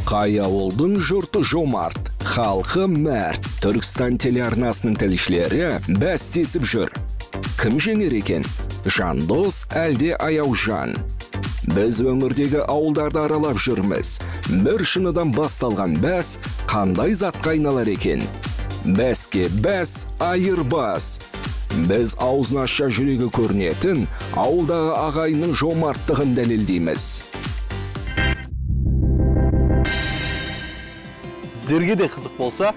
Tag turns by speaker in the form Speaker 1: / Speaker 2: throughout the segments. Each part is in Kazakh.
Speaker 1: Қай ауылдың жұрты жомарт, халқы мәрт. Түркістан телеарнасының тілшілері бәстесіп жүр. Кім жеңер екен? Жандос әлде Аяужан? Біз өңірдегі ауылдарды аралап жүрміз. Бір шыныдан басталған бәс қандай затқа айналар екен? Бәске бәс айырбас. Біз аузын ашса жүрегі көрінетін ауылдағы ағайынның жомарттығын дәлелдейміз.
Speaker 2: Сіздерге де қызық болса,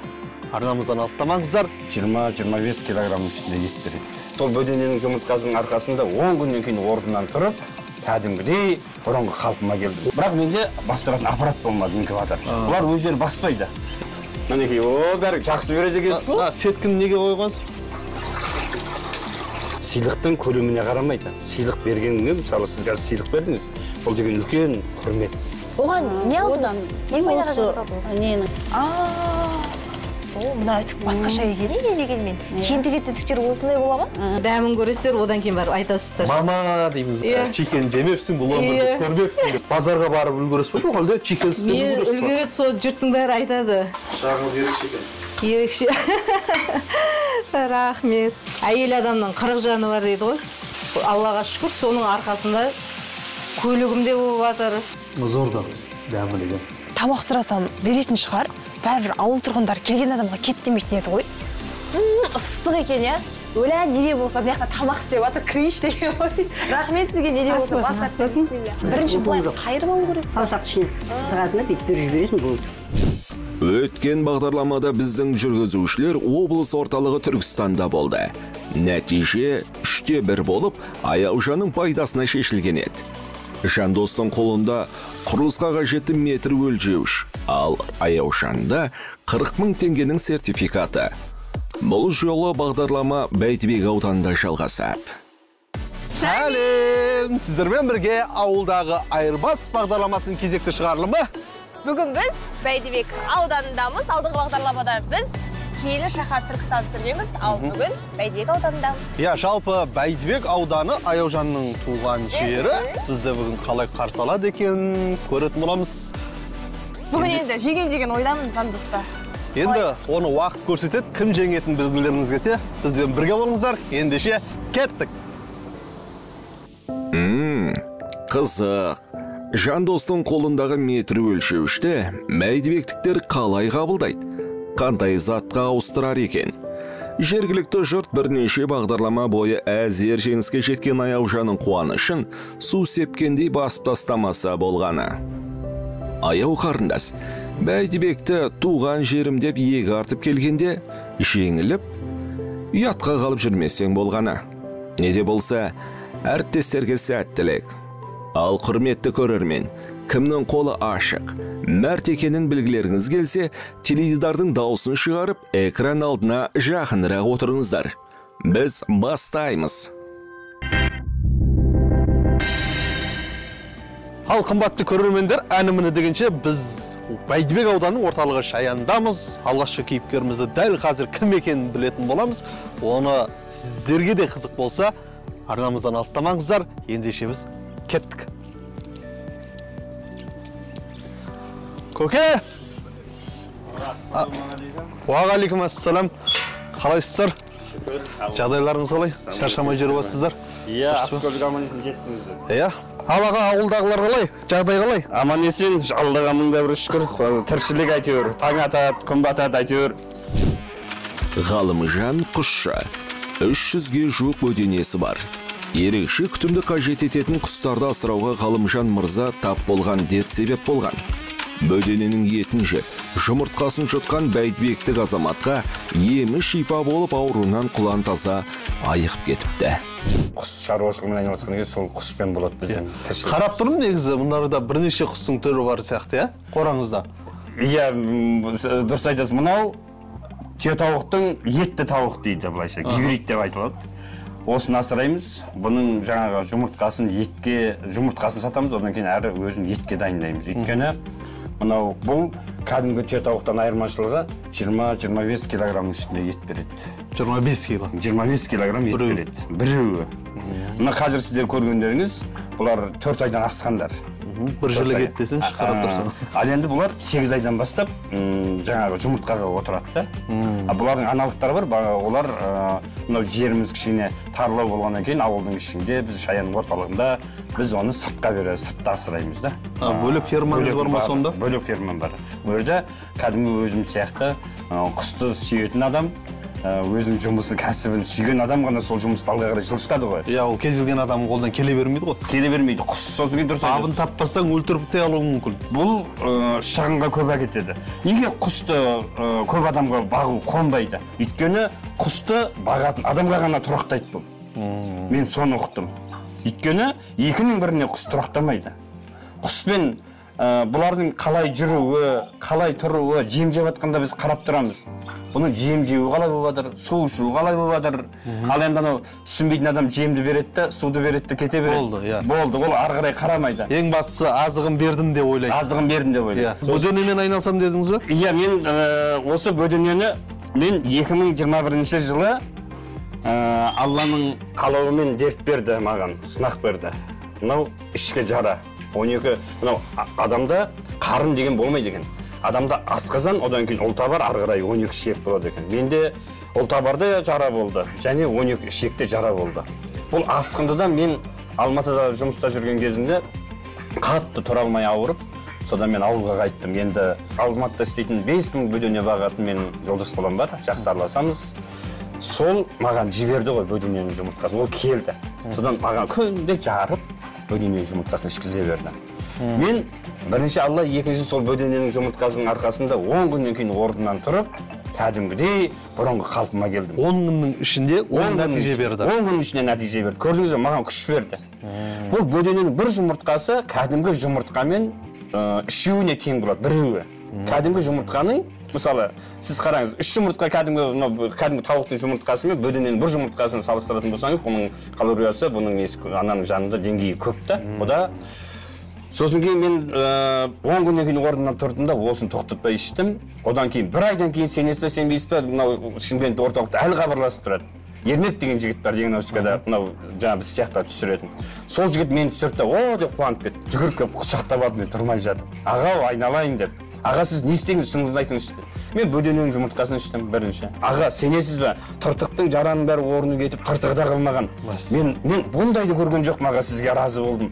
Speaker 2: арнамыздан алыстамаңыздар.
Speaker 3: 20-25 килограмм үстінде ет береді. Сол бөдененің жұмыртқасының арқасында 10 күннен кейін орнынан тұрып, кәдімгідей бұрынғы қалпыма келді. Бірақ менде бастыратын аппарат болмады инкубатор. Бұлар өздері баспайды. Мінекей, бәрі жақсы береді екенсіз ғой.
Speaker 2: Сеткіні неге қойғансыз?
Speaker 3: Сыйлықтың көлеміне қарамайды. Сыйлық бергеніңе, мысалы сіз қазір сыйлық бердіңіз. Бұл деген үлкен құрмет.
Speaker 4: Оған не алдыңыз? Не пайдаға
Speaker 5: Нені?
Speaker 4: Мына басқаша екен дегенмен. Кенді кететіктер осындай бола ма?
Speaker 5: Дәмін көресіздер, одан кейін барып айтасыздар.
Speaker 2: Мама дейміз, чикен жемепсің, бұл өмірді көрмепсің. Базарға барып үлгересіз бе? Қалды чикен сізден
Speaker 5: Мен үлгереді, сол жұрттың бәрі айтады.
Speaker 2: Шағыңыз ерекше екен.
Speaker 5: Ерекше. Рахмет. Әйел адамның 40 жаны бар дейді ғой. Аллаға шүкір, соның арқасында көлігімде болып жатыр.
Speaker 2: Зорда, дәмілеген.
Speaker 4: Тамақ сұрасам беретін шығар. Бәрібір ауыл тұрғындар келген адамға кет демейтін еді ғой. Ыстық екен, я. Өлә неде болса, бұл жақта тамақ істеп жатыр, кірейші деген ғой. Рахмет сізге неде болса,
Speaker 5: ас болсын.
Speaker 4: Бірінші былай қайырып алу керек.
Speaker 5: Салтақ ішіне тығасына бүйтіп жүріп жібересің болды.
Speaker 1: Өткен бағдарламада біздің жүргізушілер облыс орталығы Түркістанда болды. Нәтиже 3-1 болып, Аяужанның пайдасына шешілген еді. Жандостың қолында құрылысқа қажетті метр өлшеуіш, ал Аяужанда 40 000 теңгенің сертификаты. Бұл жолы бағдарлама Бәйдібек ауданында жалғасады.
Speaker 2: Сәлем! Сіздермен бірге ауылдағы айырбас бағдарламасының кезекті шығарылымы.
Speaker 4: Бүгін біз Бәйдібек ауданындамыз. Алдыңғы бағдарламада біз Киелі шаһар Түркістан түсіргенбіз, ал бүгін Бәйдібек ауданындамыз.
Speaker 2: Жалпы Бәйдібек ауданы Аяужанның туған жері. Бізді бүгін қалай қарсы алады екен көретін боламыз.
Speaker 4: Бүгін енді жеңген ойдамын Жандоста.
Speaker 2: Енді оны уақыт көрсетеді, кім жеңетін білгілеріңіз келсе, бізбен бірге болыңыздар. Ендеше кеттік.
Speaker 1: Қызық. Жандостың қолындағы метр өлшеуішті Бәйдібектіктер қалай қабылдайды? Қандай затқа ауыстырар екен? Жергілікті жұрт бірнеше бағдарлама бойы әзер жеңіске жеткен Аяужанның қуанышын су сепкендей басып тастамаса болғаны. Аяу қарындас, Бәйдібекті туған жерім деп иегі артып келгенде, жеңіліп, ұятқа қалып жүрмесең болғаны. Неде болса, әріптестерге сәттілік. Ал құрметті көрермен, кімнің қолы ашық, мәрт екенін білгілеріңіз келсе, теледидардың дауысын шығарып, экран алдына жақынырақ отырыңыздар. Біз бастаймыз.
Speaker 2: Ал қымбатты көрермендер, әніміні дегенше біз Бәйдібек ауданының орталығы Шаяндамыз. Алғашқы кейіпкерімізді дәл қазір кім екенін білетін боламыз. Оны сіздерге де қызық болса, арнамыздан алыстамаңыздар. Ендеше біз кеттік. Көке! Уағалейкум ассалам. Қалайсыздар? Жағдайларыңыз қалай? Шаршамай жүріп отырсыздар?
Speaker 3: Автокөлік аман-есен жеттіңіздер.
Speaker 2: Аға, ауылдағылар қалай? Жағдай қалай?
Speaker 3: Аман-есен, Аллаға мыңда бір шүкір. Тіршілік әйтеуір, таң атады, күн батады әйтеуір.
Speaker 1: Ғалымжан құсшы. 300-ге жуық бөденесі бар. Ерекше күтімді қажет ететін құстарды асырауға Ғалымжан мырза тап болған дерт себеп болған. Бөдененің етін жеп, жұмыртқасын жұтқан Бәйдібектік азаматқа емі шипа болып ауруынан құлан таза айығып кетіпті.
Speaker 3: Құс шаруашылығымен айналысқан кезде сол құспен болады біздің тіршілік.
Speaker 2: Қарап тұрмын негізі, мұнарда бірнеше құстың түрі бар сияқты, қораңызда.
Speaker 3: Дұрыс айтасыз, мұнау түйетауықтың етті тауық дейді, былайша гибрид деп айтылады. Осын асыраймыз, бұның жаңағы жұмыртқасын сатамыз, одан кейін әрі өзін етке дайындаймыз. Өйткені мынау бұл кәдімгі түйетауықтан айырмашылығы 20-25 килограмм үстінде ет береді.
Speaker 2: 25 кило.
Speaker 3: 25 килограмм ет береді. Біреуі. Мына қазір сіздер көргендеріңіз, бұлар 4 айдан асқандар.
Speaker 2: Бір жылы кетті десеңші, қарап тұрсаң.
Speaker 3: Ал енді бұлар 8 айдан бастап жаңағы жұмыртқаға отырады да. Бұлардың аналықтары бар, олар мынау жеріміз кішкене тарлау болғаннан кейін ауылдың ішінде біз Шаянның орталығында біз оны сыртқа береміз, сыртта асыраймыз да.
Speaker 2: Бөлек фермаңыз бар ма сонда?
Speaker 3: Бөлек фермам бар. Бұл жерде кәдімгі өзім сияқты құсты сүйетін адам, өзінің жұмысы, кәсібін сүйген адам ғана сол жұмысты алға қарай жылжытады ғой.
Speaker 2: Иә, ол кез келген адамның қолдан келе бермейді ғой.
Speaker 3: Келе бермейді. Құс сосын дұрыс айтасыз.
Speaker 2: Абын таппасаң өлтіріп те алуы мүмкін.
Speaker 3: Бұл шығынға көп әкетеді. Неге құсты көп адамға бағу қонбайды? Өйткені құсты бағатын адамға ғана тұрақтайды бұл. Мен соны ұқтым. Өйткені екінің біріне құс тұрақтамайды. Құспен бұлардың қалай жүруі, қалай тұруы, жем жеп жатқанда біз қарап тұрамыз. Бұның жем жеуі қалай болып жатыр, су ішуі қалай болып жатыр. Ал енді анау түсінбейтін адам жемді береді, суды береді, кете береді.
Speaker 2: Болды, иә.
Speaker 3: Болды, ол ары қарай қарамайды.
Speaker 2: Ең бастысы азығын бердім деп ойлайды.
Speaker 3: Азығын бердім деп ойлайды.
Speaker 2: Бөденемен айналсам дедіңіз бе?
Speaker 3: Иә, мен осы бөденені мен 2021 жылы Алланың қалауымен дерт берді маған, сынақ берді. Мынау ішкі жара. 12, мынау адамда қарын деген болмайды екен. Адамда асқазан, одан кейін ұлтабар, ары қарай 12 ішек болады екен. Менде ұлтабарда жара болды, және 12 ішекте жара болды. Бұл асқындыда мен Алматыда жұмыста жүрген кезімде қатты тұра алмай ауырып, содан мен ауылға қайттым. Енді Алматыда істейтін 5000 бөдене бағатын мен жолдас балам бар, жақсы араласамыз. Сол маған жіберді ғой бөдененің жұмыртқасын, ол келді. Содан маған күнде жарып бөдененің жұмыртқасын ішкізе берді. Мен бірінші Алла, екінші сол бөдененің жұмыртқасының арқасында 10 күннен кейін орнынан тұрып, кәдімгідей бұрынғы қалпыма келдім.
Speaker 2: 10 күннің ішінде 10 нәтиже берді.
Speaker 3: 10 күннің ішінде нәтиже берді. Көрдіңіз бе, маған күш берді. Бұл бөдененің бір жұмыртқасы кәдімгі жұмыртқамен үшеуіне тең болады, біреуі. Кәдімгі жұмыртқаның, мысалы, сіз қараңыз, 3 жұмыртқа кәдімгі тауықтың жұмыртқасы мен бөдененің бір жұмыртқасын салыстыратын болсаңыз, бұның калориясы, бұның ананың жанында деңгейі көп та. Ода сосын кейін мен 10 күннен кейін орнынан тұрдым да, осын тоқтатпай іштім. Одан кейін 1 айдан кейін сенесіз бе, сенбейсіз бе, мынау Шымкент орталықта әлі хабарласып тұрады. Ермек деген жігіт бар, диагностикада мынау жаңа біз сияқты түсіретін. Сол жігіт мені түсірді, о деп қуанып кетті. Жүгіріп келіп құшақтап алды, мен тұрмай жатып. Аға, айналайын деп. Аға, сіз не істеңіз, шыныңызды айтыңызшы деді. Мен бөдененің жұмыртқасын іштім бірінші. Аға, сенесіз бе, тыртықтың жараның бәрі орны кетіп, тыртығы да қалмаған. Мен бұндайды көрген жоқпын аға, сізге разы болдым.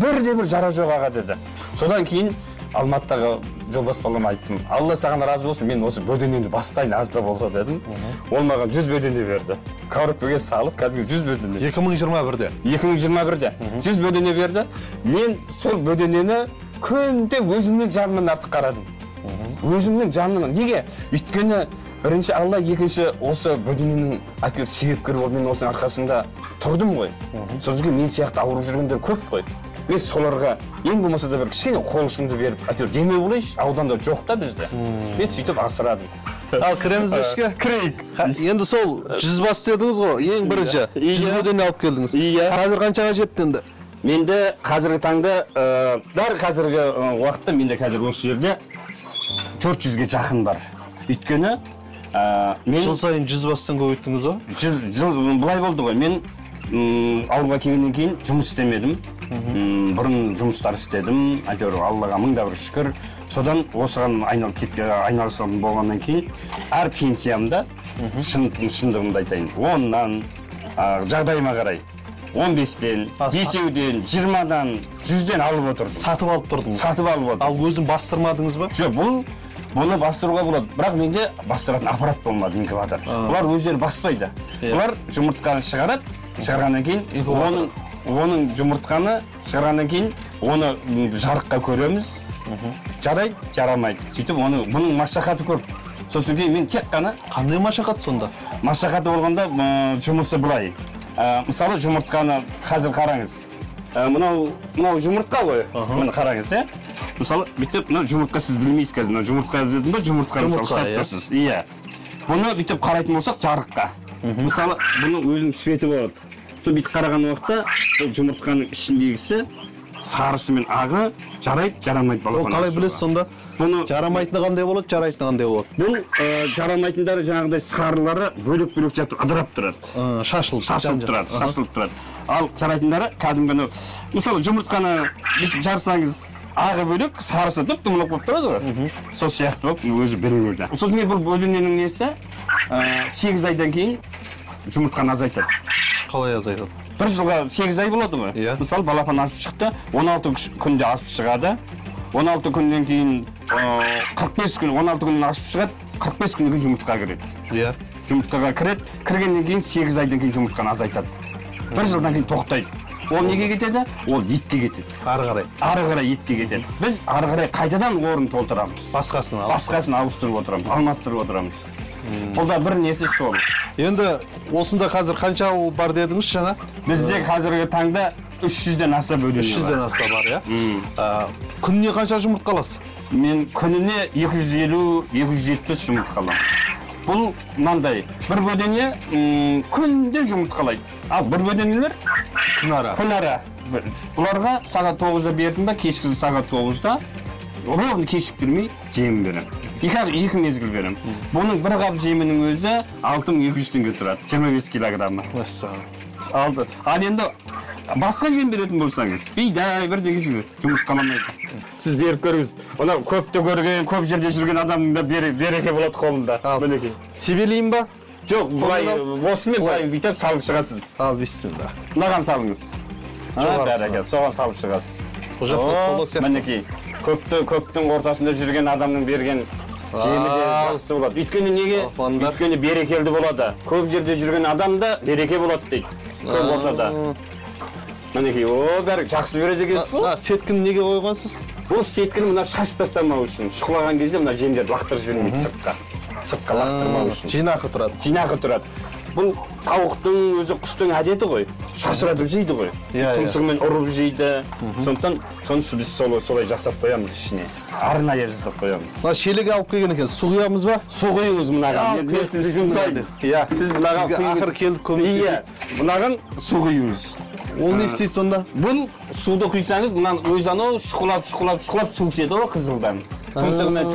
Speaker 3: Бірде-бір жара жоқ аға деді. Содан кейін Алматыдағы жолдас балама айттым. Алла саған разы болсын, мен осы бөденені бастайын аз да болса дедім. Ол маған 100 бөдене берді. Коробкаға салып, кәдімгі 100 бөдене.
Speaker 2: 2021-де.
Speaker 3: 2021-де 100 бөдене берді. Мен сол бөденені күнде өзімнің жанымнан артық қарадым. Өзімнің жанымнан. Неге? Өйткені бірінші Алла, екінші осы бөдененің әкеліп себепкер болды. Мен осының арқасында тұрдым ғой. Сосын мен сияқты ауырып жүргендер көп қой. Мен соларға ең болмаса да бір кішкене қол ұшымды беріп, әйтеуір демеу болайыншы, ауданда жоқ та бізде. Мен сөйтіп асырадым.
Speaker 2: Ал кіреміз ішке?
Speaker 3: Кірейік.
Speaker 2: Енді сол 100 бас дедіңіз ғой, ең бірінші 100 бөдене алып келдіңіз. Қазір қаншаға жетті енді?
Speaker 3: Менде қазіргі таңда, дәл қазіргі уақытта менде қазір осы жерде 400-ге жақын бар. Өйткені мен
Speaker 2: жыл сайын 100 бастан көбейттіңіз ба?
Speaker 3: Жыл былай болды ғой. Мен ауылға келгеннен кейін жұмыс істемедім. Бұрын жұмыстар істедім. Әйтеуір Аллаға мың да бір шүкір. Содан осыған айналысатын болғаннан кейін әр пенсиямда шындығымды айтайын. 10-нан жағдайыма қарай 15-тен, 5-ден, 20-дан, 100-ден алып отырдым.
Speaker 2: Сатып алып тұрдыңыз?
Speaker 3: Сатып алып отырдым.
Speaker 2: Ал өзін бастырмадыңыз ба?
Speaker 3: Жоқ, бұны бастыруға болады. Бірақ менде бастыратын аппарат болмады, инкубатор. Бұлар өздері баспайды. Бұлар жұмыртқаны шығарады, шығарғаннан кейін оның жұмыртқаны шығарғаннан кейін оны жарыққа көреміз. Жарайды, жарамайды. Сөйтіп бұның машақаты көп. Сосын кейін мен тек қана
Speaker 2: қандай машақат сонда?
Speaker 3: Машақаты болғанда жұмысы былай. Мысалы жұмыртқаны қазір қараңыз. Мынау жұмыртқа ғой. Міне қараңыз, е? Мысалы, бүйтіп мынау жұмыртқа сіз білмейсіз қазір. Мынау жұмыртқа дедім ба, жұмыртқаны ұстап тұрсыз. Иә. Бұны бүйтіп қарайтын болсақ жарыққа. Мысалы, бұның өзінің светі болады. Сол бүйтіп қараған уақытта жұмыртқаның ішіндегісі сарысы мен ағы жарайды, жарамайды
Speaker 2: Ол
Speaker 3: балапан
Speaker 2: қалай
Speaker 3: ашуға.
Speaker 2: білесіз сонда?
Speaker 3: Бұны
Speaker 2: Жарамайтыны қандай болады, жарайтыны қандай болады?
Speaker 3: бұл жарамайтындары жаңағыдай сарылары бөлек-бөлек жатып ыдырап тұрады. Шашылып тұрады. Ал жарайтындары кәдімгі мысалы жұмыртқаны бүйтіп жарсаңыз, ағы бөлек, сарысы дұп-дұмылық болып тұрады ғой. Сол сияқты болып өзі білінеді. Сосын бұл бөліненің несі 8 айдан кейін жұмыртқаны азайтады.
Speaker 2: Қалай азайтады?
Speaker 3: Бір жылға 8 ай болады ғой. Мысалы балапан асып шықты, 16 күнде асып шығады. 16 күннен кейін 45 күн, 16 күннен асып шығады, 45 күннен кейін жұмыртқа кіреді. Жұмыртқаға кіреді, кіргеннен кейін 8 айдан кейін жұмыртқаны азайтады. Бір жылдан кейін тоқтайды. Ол неге кетеді? Ол етке кетеді.
Speaker 2: Ары
Speaker 3: қарай етке кетеді. Біз ары қарай қайтадан орын толтырамыз. Басқасын ауыстырып отырамыз, алмастырып отырамыз. Бұл да бір несі сол.
Speaker 2: Енді осында қазір қанша ауыл бар дедіңіз жаңа?
Speaker 3: Бізде қазіргі таңда 300-ден аса бөлінеді.
Speaker 2: 300-ден аса бар, иә? Күніне қанша жұмыртқа аласыз?
Speaker 3: Мен күніне 250-270 жұмыртқа аламын. Бұл мынандай, бір бөдене күнде жұмыртқалайды. Ал бір бөденелер күн ара. Бұларға сағат 9-да бердім ба, кешкі сағат 9-да ровно кешіктірмей жем берем. Екі мезгіл берем. Бұның бір қап жемінің өзі 6200 теңге тұрады, 25 килограммы. Алды. Ал енді басқа жем беретін болсаңыз, бидай бірдеңе жұмыртқаламайды. Сіз беріп көріңіз. Оны көпті көрген, көп жерде жүрген адамның да береке болады қолында. Мінекей.
Speaker 2: Себелейін ба?
Speaker 3: Жоқ, бұлай осымен бұлай бүйтіп салып шығасыз.
Speaker 2: Ал, бисмилла.
Speaker 3: Мынаған салыңыз. Бәрекелді, соған салып шығасыз.
Speaker 2: Бұл жақта толы сияқты.
Speaker 3: Мінекей. Көптің ортасында жүрген адамның берген жемі де жақсы болады. Өйткені неге? Өйткені берекелді болады. Көп жерде жүрген адамда береке болады дейді. Көп ортада. Мінекей, бәрі жақсы береді екенсіз.
Speaker 2: Сеткіні неге қойғансыз?
Speaker 3: Бұл сеткіні мына шашып тастамау үшін. Шұқылаған кезде мына жемдерді лақтырып жібермейді сыртқа. Сыртқа лақтырмау үшін.
Speaker 2: Жинақы тұрады.
Speaker 3: Бұл тауықтың өзі құстың әдеті ғой. Шашыратып жейді ғой. Тұмсығымен ұрып жейді. Сондықтан біз солай жасап қоямыз ішіне. Арнайы жасап қоямыз.
Speaker 2: Шелек алып келген екен, су құямыз ба?
Speaker 3: Су құйыңыз мынаған. Мен сізді жұмсайды.
Speaker 2: Сіз мынаған ақыр келді көмектесіп.
Speaker 3: Мынаған су құйыңыз.
Speaker 2: Ол не істейді сонда?
Speaker 3: Бұл суды құйсаңыз, мұнан өз анау шұқылап су ішеді ғой қызылдан. Тұмсығымен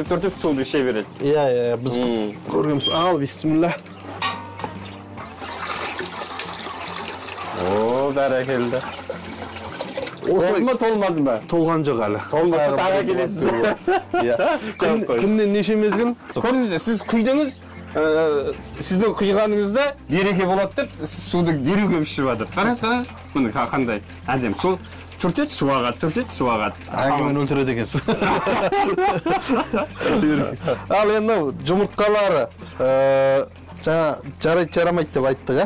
Speaker 3: төртеп суды іше береді.
Speaker 2: Иә, біз көргенбіз. Ал, бисмилла.
Speaker 3: Бәрекелді.
Speaker 2: Толды
Speaker 3: ма, толмады ма?
Speaker 2: Толған жоқ әлі.
Speaker 3: Толмаса тағы келесіз.
Speaker 2: Күннен неше мезгіл?
Speaker 3: Көрдіңіз, сіз құйдыңыз, сіздің құйғаныңызда береке болады деп, суды дереуге ішіп жатыр. Қараңыз, мұны қандай әдем. Сол түртеді, су ағады.
Speaker 2: Әңгімені өлтіреді екенсіз. Ал енді жұмыртқалары жарайды, жарамайды деп айттық,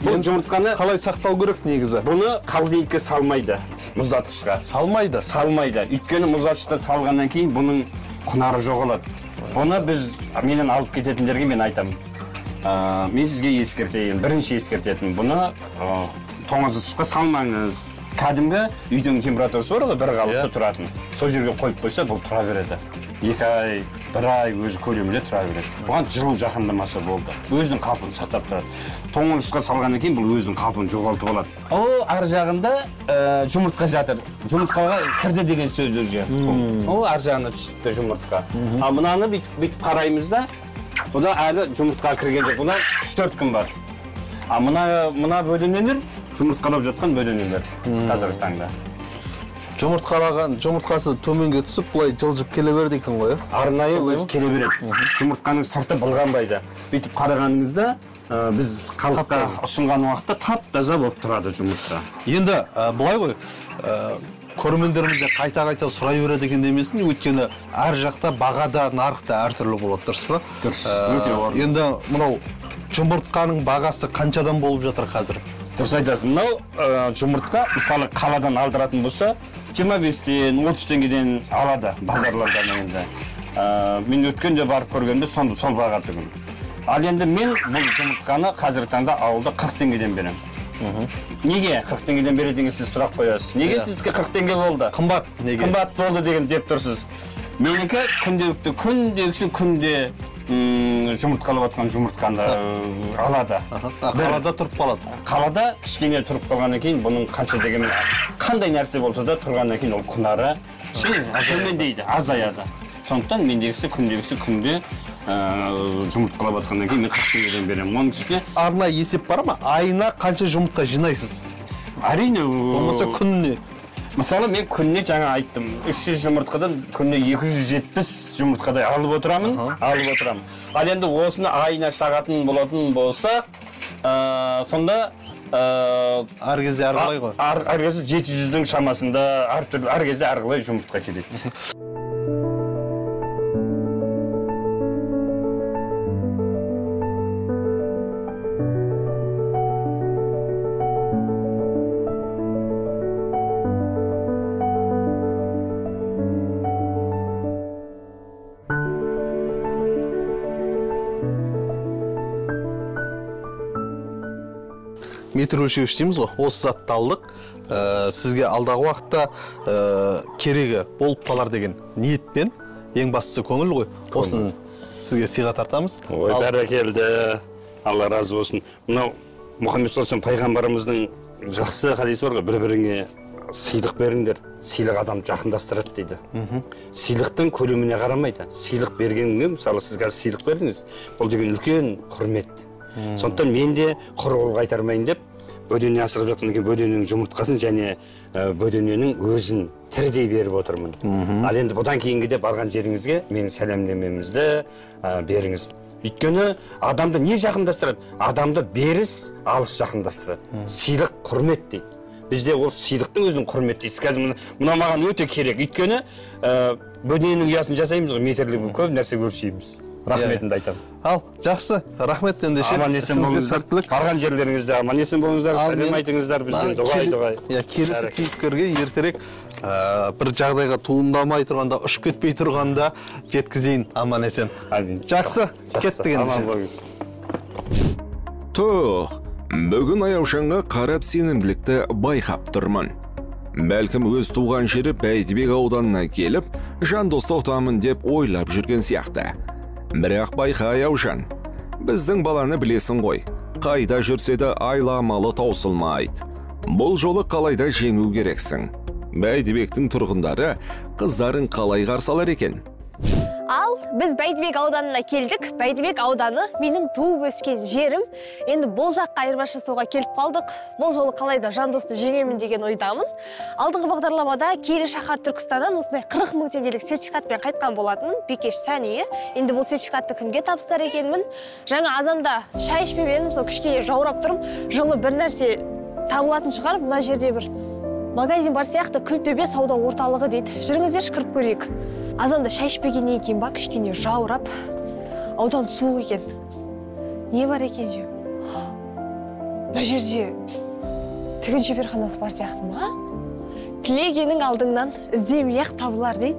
Speaker 3: бұл жұмыртқаны
Speaker 2: қалай сақтау керек негізі?
Speaker 3: Бұны холодильникке салмайды, мұздатқышқа.
Speaker 2: Салмайды?
Speaker 3: Өйткені мұздатқышқа салғаннан кейін бұның құнары жоғалады. Бұны менен алып кететіндерге мен айтамын. Мен сізге ескертейін, бірінші ескертетін. Бұны тоңазытқышқа салмаңыз. Кәдімгі үйдің температурасы бар ғой, бір қалыпты тұратын. Сол жерге қойып қойса, бұл тұра береді. 2 ай, 1 ай өзі көлемінде тұра береді. Бұған жылу жақындамаса болды. Өзінің қалпын сақтап тұрады. Тоңазытқышқа салғаннан кейін бұл өзінің қалпын жоғалтып алады. Ол ар жағында жұмыртқа жатыр. Жұмыртқаға кірді деген сөз өзі. Ол ар жағында түсіпті жұмыртқа. Ал мынаны бүйтіп қараймыз да, бұда әлі жұмыртқа кірген жоқ. Бұда 3-4 күн бар. А мына бөденелер жұмыртқалап жатқан бөденелер қазіргі таңда.
Speaker 2: Жұмыртқасы төменге түсіп, бұлай жылжып келе берді екен ғой?
Speaker 3: Арнайы өзі келе береді. Жұмыртқаның сырты былғанбайды. Бүйтіп қарағаныңызда біз халыққа ұсынған уақытта тап-таза болып тұрады жұмыртқа.
Speaker 2: Енді былай ғой, көрермендеріміз де қайта-қайта сұрай береді екен демесін, өйткені әр жақта бағада, нарықта әртүрлі болады, дұрыс па?
Speaker 3: Дұрыс, өте орын.
Speaker 2: Енді мынау жұмыртқаның бағасы қаншадан болып жатыр қазір?
Speaker 3: Дұрыс айтасыз. Мынау жұмыртқа мысалы қаладан алдыратын болса, 25-тен, 30 теңгеден алады базарлардан енді. Мен өткенде барып көргенде сол баға тұғын. Ал енді мен бұл жұмыртқаны қазіргі таңда ауылда 40 теңгеден берем. Неге 40 теңгеден береді деген сіз сұрақ қоясыз. Неге сізге 40 теңге болды?
Speaker 2: Қымбат, неге?
Speaker 3: Қымбат болды деген деп тұрсыз. Менікі күнде жұмыртқалап жатқан жұмыртқаны алады.
Speaker 2: Қалада тұрып қалады.
Speaker 3: Қалада кішкене тұрып қалғаннан кейін бұның қанша деген қандай нәрсе болса да тұрғаннан кейін ол құнары төмендейді, азаяды. Сондықтан мендегісі күнде жұмыртқалап жатқаннан кейін мен 40 теңгеден беремін. Оның үстіне
Speaker 2: арнайы есеп бар ма? Айына қанша жұмыртқа жинайсыз?
Speaker 3: Әрине,
Speaker 2: болмаса күніне.
Speaker 3: Мысалы, мен күніне жаңа айттым, 300 жұмыртқадан күніне 270 жұмыртқадай алып отырамын. Ал енді осыны айына шағатын болатын болса, сонда
Speaker 2: әр кезде әрғылай ғой.
Speaker 3: Әр кезде 700-дің шамасында әр кезде әрғылай жұмыртқа келеді.
Speaker 2: Метр өлшеуіш дейміз ғой, осы затты алдық. Сізге алдағы уақытта керегі болып қалар деген ниетпен, ең бастысы көңіл ғой. Осын сізге сыйға тартамыз.
Speaker 3: Ой, бәрекелді, Алла разы болсын. Мынау Мұхаммед Саллаллаху пайғамбарымыздың жақсы хадисі бар ғой, бір-біріңе сыйлық беріңдер. Сыйлық адамды жақындастырады дейді. Сыйлықтың көлеміне қарамайды. Сыйлық бергеніңе, мысалы сіз қазір сыйлық бердіңіз, бұл деген үлкен құрмет. Сондықтан мен де құр қол қайтармайын деп, бөдене асырып жатқаннан кейін бөдененің жұмыртқасын және бөдененің өзін тірідей беріп отырмын. Ал енді бұдан кейінгі де барған жеріңізге менің сәлемдемемізді беріңіз. Өйткені адамды не жақындастырады? Адамды беріс, алыс жақындастырады. Сыйлық құрмет дейді. Бізде ол сыйлықтың өзінің құрметтейсіз. Қазір мұна маған өте керек. Өйткені бөдененің ұясын жасаймыз ғой, метрлік көп нәрсе өлшейміз. Рахметімді айтамын.
Speaker 2: Ал, жақсы, рахмет ендеше.
Speaker 3: Аман есен болыңыздар. Барған жерлеріңізде аман есен болыңыздар. Сәлем айтыңыздар бізден. Дұғай.
Speaker 2: Келесі кейіпкерге ертерек бір жағдайға туындамай тұрғанда, ұшып кетпей тұрғанда жеткізейін аман есен. Жақсы, кеттік ендеше.
Speaker 3: Аман болыңыз.
Speaker 1: Тұқ, бүгін Аяушанға қарап сенімділікті байқап тұрмын. Бәлкім өз туған жері Бәйдібек ауданына келіп, жандосты ұтамын деп ойлап жүрген сияқты. Бірақ байқа Аяушан, біздің баланы білесің ғой, қайда жүрсе де айламалы таусылмайды. Бұл жолы қалайда жеңу керексің. Бәйдібектің тұрғындары қызларын қалай қарсы алар екен?
Speaker 4: Ал біз Бәйдібек ауданына келдік. Бәйдібек ауданы менің туып өскен жерім. Енді бұл жаққа айырбас жасауға келіп қалдық. Бұл жолы қалайда жандосты жеңемін деген ойдамын. Алдыңғы бағдарламада Киелі шаһар Түркістаннан осындай 40 мың теңгелік сертификатпен қайтқан болатын Бекеш Сәния. Енді бұл сертификатты кімге тапсырар екенмін? Жаңа азанда шай ішпеп сол кішкене жаурап тұрым. Жылы бір нәрсе табылатын шығар. Мына жерде бір магазин бар сияқты, Күлтөбе сауда орталығы дейді. Жүріңіздерші кіріп көрейік. Азанда шай ішпегеннен кейін ба, кішкене жаурап, аудан суық екен. Не бар екен же? Мына жерде тігін шеберханасы бар сияқты ма? Тілегенің алдыңнан іздемей-ақ табылар дейді.